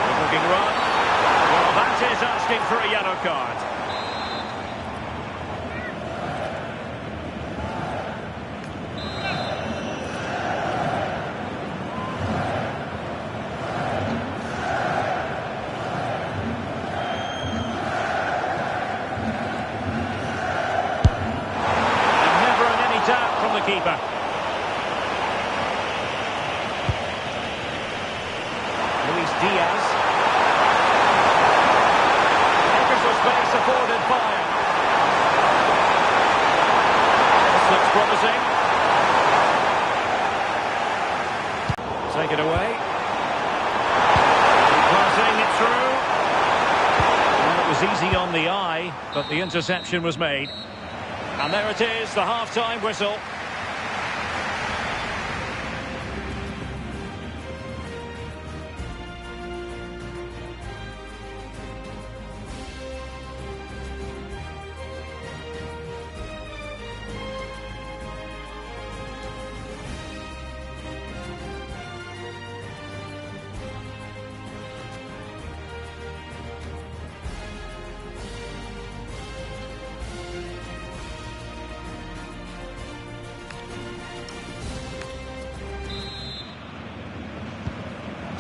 B: Good looking run. Well, that is asking for a yellow card. Keeper. Luis Diaz. was easy on the eye, but the interception was made. And there it is, the half-time whistle.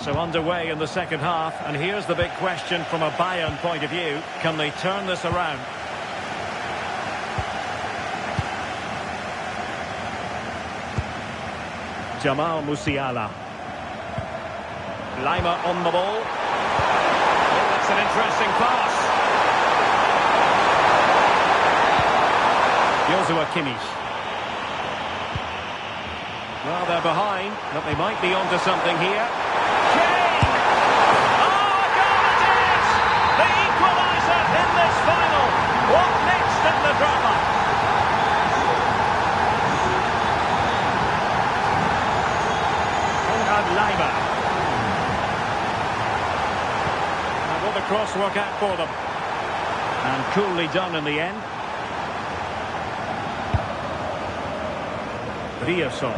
B: So underway in the second half, and here's the big question from a Bayern point of view. Can they turn this around? Jamal Musiala. Lima on the ball. Oh, that's an interesting pass. Joshua Kimmich. Well, they're behind, but they might be onto something here. In this final, what next in the drama? Lima. And will the cross work out for them? And coolly done in the end. Riasson.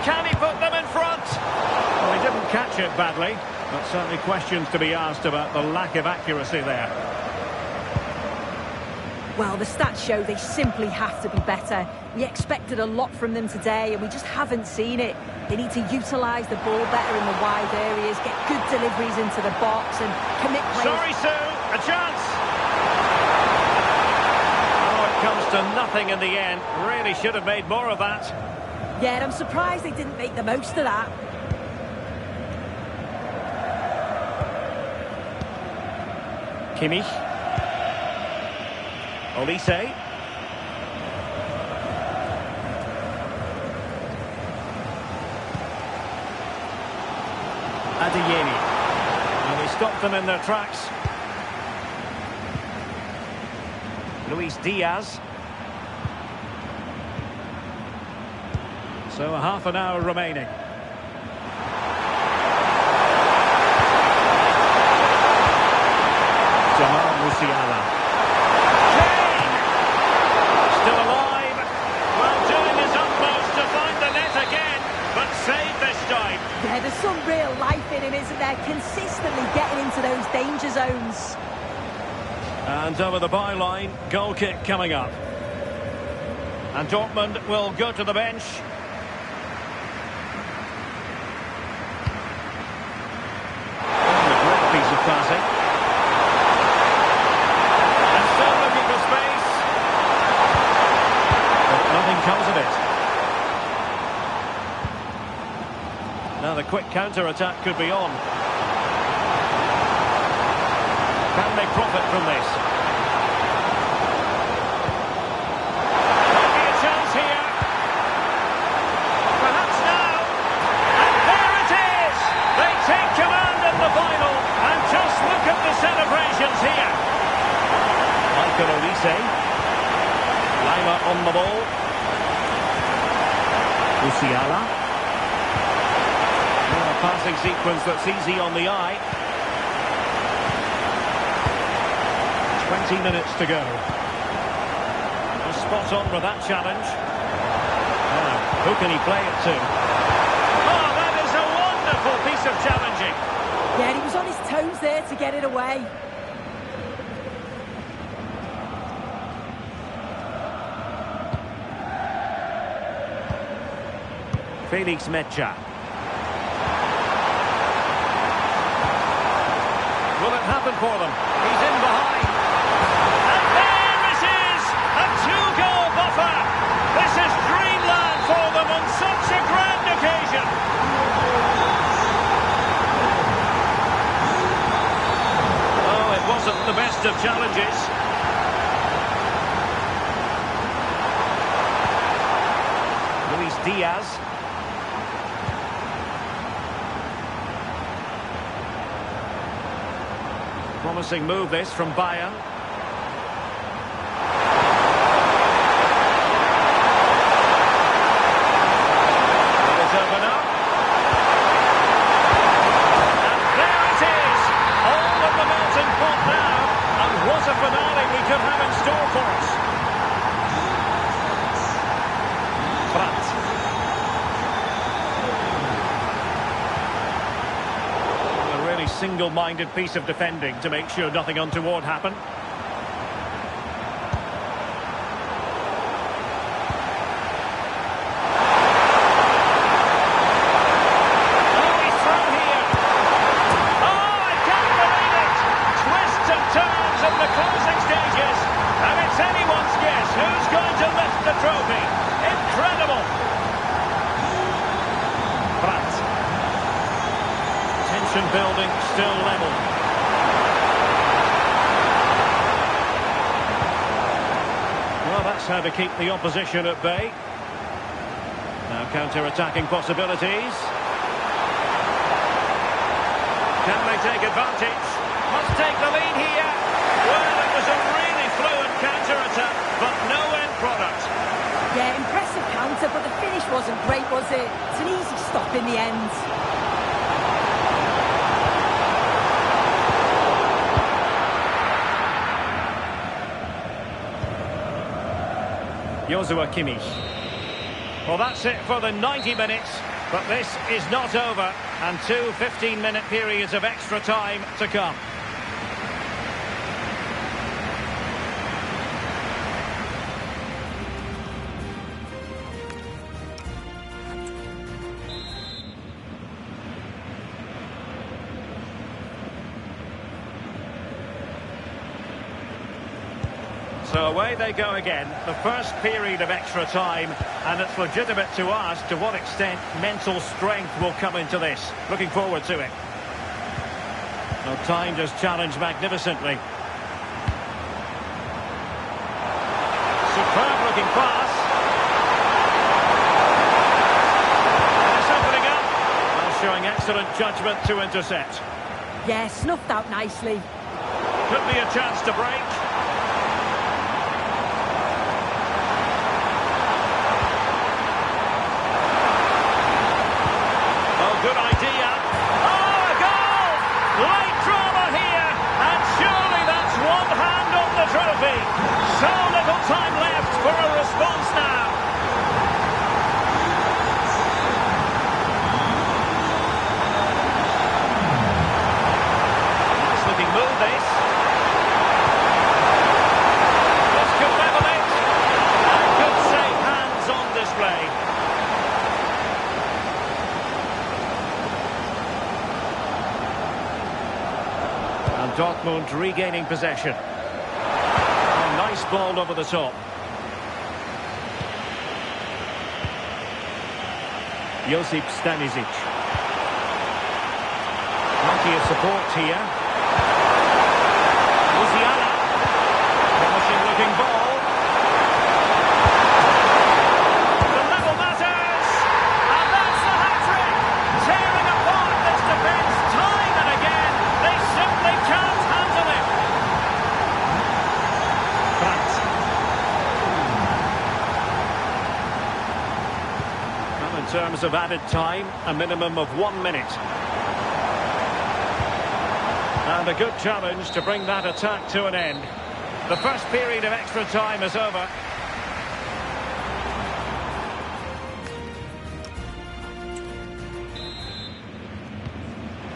B: Can he put them in front? Well, he didn't catch it badly. But certainly questions to be asked about the lack of accuracy there.
A: Well, the stats show they simply have to be better. We expected a lot from them today, and we just haven't seen it. They need to utilise the ball better in the wide areas, get good deliveries into the box, and commit players.
B: Sorry, Sue, a chance. Oh, it comes to nothing in the end. Really should have made more of that.
A: Yeah, I'm surprised they didn't make the most of that.
B: Kimmich. Olise. Adeyemi. And they stopped them in their tracks. Luis Diaz. So a half an hour remaining. Jamal Musiala. Kane! Still alive. Well, doing his utmost to find the net again, but saved this time.
A: Yeah, there's some real life in him, isn't there? Consistently getting into those danger zones.
B: And over the byline, goal kick coming up. And Dortmund will go to the bench. Oh, a great piece of passing. Comes of it. Now the quick counter-attack could be on. Can they profit from this? Might be a chance here. Perhaps now. And there it is! They take command in the final. And just look at the celebrations here. Michael Olise. Lima on the ball. Musiala. A passing sequence that's easy on the eye. 20 minutes to go. Spot on with that challenge. Now, who can he play it to? Oh, that is a wonderful piece of challenging.
A: Yeah, he was on his toes there to get it away.
B: Felix Mecha. Will it happen for them? He's in behind. And there it is! A two-goal buffer! This is dreamland for them on such a grand occasion! Oh, it wasn't the best of challenges. Luis Diaz. Promising move this from Bayern. That is open up. And there it is! All of the melting pot now. And what a finale we could have in store for us. France. A really single-minded piece of defending to make sure nothing untoward happened. Building still level. Well, that's how to keep the opposition at bay. Now counter-attacking possibilities. Can they take advantage? Must take the lead here. Well, it was a really fluent counter-attack, but no end product.
A: Yeah, impressive counter, but the finish wasn't great, was it? It's an easy stop in the end.
B: Joshua Kimmich. Well, that's it for the 90 minutes, but this is not over, and 2 15-minute periods of extra time to come. So away they go again, the first period of extra time, and it's legitimate to ask to what extent mental strength will come into this. Looking forward to it. Well, timed his challenge magnificently. Superb looking pass. It's opening up. Well, showing excellent judgment to intercept.
A: Yeah, snuffed out nicely.
B: Could be a chance to break. Good idea. Oh, a goal! Late drama here, and surely that's one hand on the trophy. So little time left for a response now. Nice looking move, this. This could level it. And good safe hands on display. Dortmund regaining possession. Oh, nice ball over the top. Josip Stanisic. Plenty of support here. Musiala. Promising looking ball. The level matters. And that's the hat-trick. Tearing apart this defence time and again. They simply can't handle it. France. Well, in terms of added time, a minimum of 1 minute. And a good challenge to bring that attack to an end. The first period of extra time is over.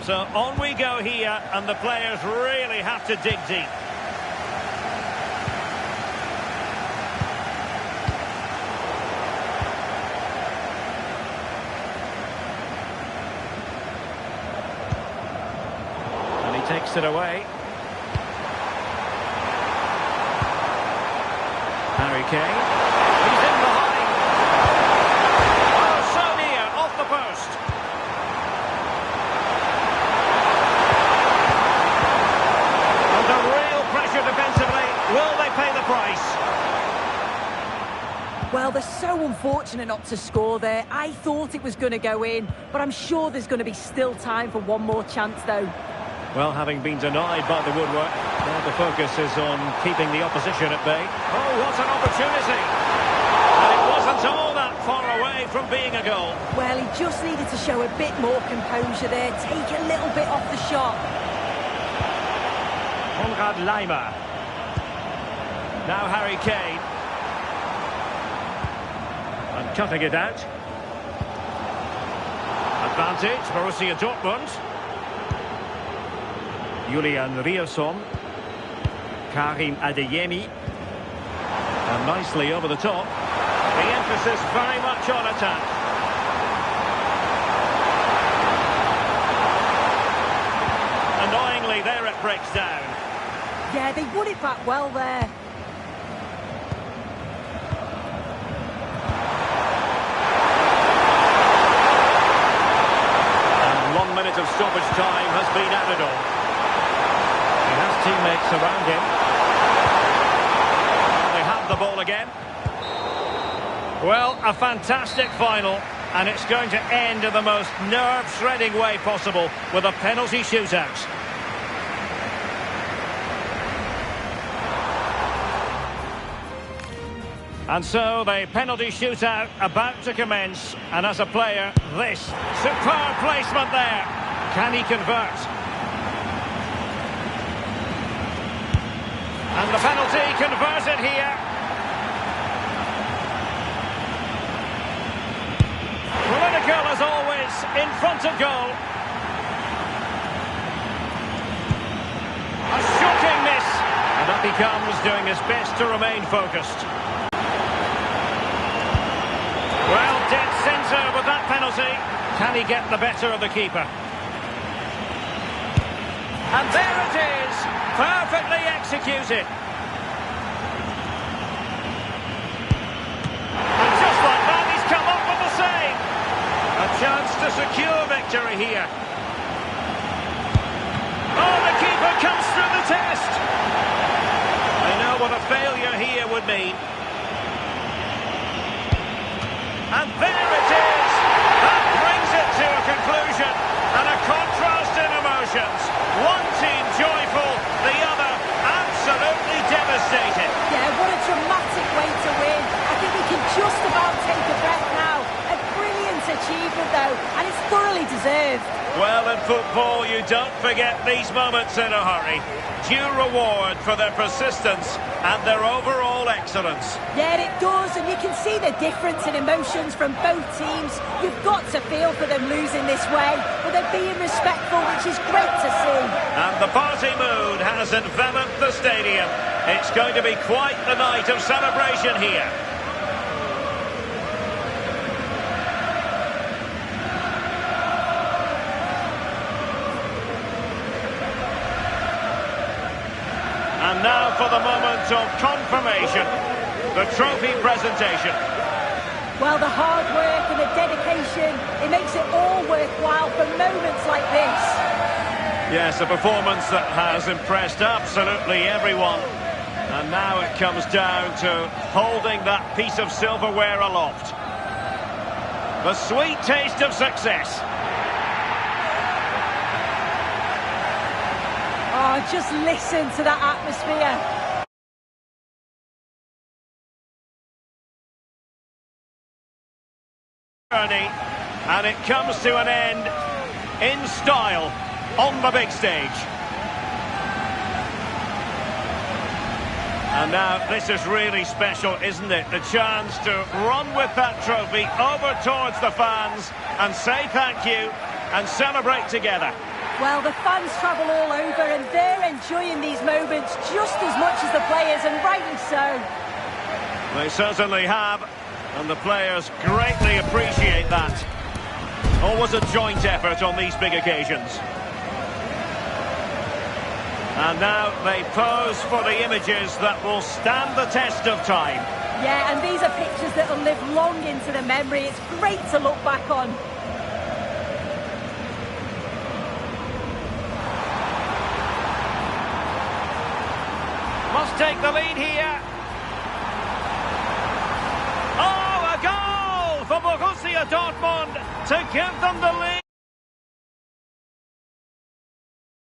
B: So on we go here, and the players really have to dig deep. And he takes it away. Harry Kane. He's in behind. Oh, so near, off the post. Under real pressure defensively. Will they pay the price?
A: Well, they're so unfortunate not to score there. I thought it was going to go in, but I'm sure there's going to be still time for one more chance, though.
B: Well, having been denied by the woodwork, now the focus is on keeping the opposition at bay. Oh, what an opportunity! And it wasn't all that far away from being a goal.
A: Well, he just needed to show a bit more composure there, take a little bit off the shot.
B: Konrad Laimer. Now Harry Kane. And cutting it out. Advantage, Borussia Dortmund. Julian Rierson. Karim Adeyemi. And nicely over the top. The emphasis very much on attack. Annoyingly, there it breaks down.
A: Yeah, they won it back well there.
B: And 1 minute of stoppage time has been added on. He has teammates around him. They have the ball again. Well, a fantastic final, and it's going to end in the most nerve-shredding way possible with a penalty shootout. And so the penalty shootout about to commence, and as a player, this superb placement there. Can he convert? And the penalty converted here. Clinical as always, in front of goal. A shocking miss, and that becomes doing his best to remain focused. Well, dead centre with that penalty. Can he get the better of the keeper? And there it is, perfectly executed. And just like that, he's come up with the save. A chance to secure victory here. Oh, the keeper comes through the test. I know what a failure here would mean. And there it is! That brings it to a conclusion. And a contrast in emotions. One team joyful, the other absolutely devastated.
A: Yeah, what a dramatic way to win. I think we can just about take a breath now. A brilliant achievement, though, and it's thoroughly deserved.
B: Well, in football, you don't forget these moments in a hurry. Due reward for their persistence and their overall excellence.
A: Yeah, it does, and you can see the difference in emotions from both teams. You've got to feel for them losing this way, but they're being respectful, which is great to see.
B: And the party mood has enveloped the stadium. It's going to be quite the night of celebration here. And now for the moment of confirmation, the trophy presentation.
A: Well, the hard work and the dedication, it makes it all worthwhile for moments like this.
B: Yes, a performance that has impressed absolutely everyone. And now it comes down to holding that piece of silverware aloft. The sweet taste of success.
A: Oh, just listen to that atmosphere.
B: And it comes to an end in style on the big stage. And now this is really special, isn't it? The chance to run with that trophy over towards the fans and say thank you and celebrate together.
A: Well, the fans travel all over and they're enjoying these moments just as much as the players, and rightly so.
B: They certainly have, and the players greatly appreciate that. Always a joint effort on these big occasions. And now they pose for the images that will stand the test of time.
A: Yeah, and these are pictures that will live long into the memory. It's great to look back on.
B: Must take the lead here. Oh, a goal for Borussia Dortmund to give them the lead.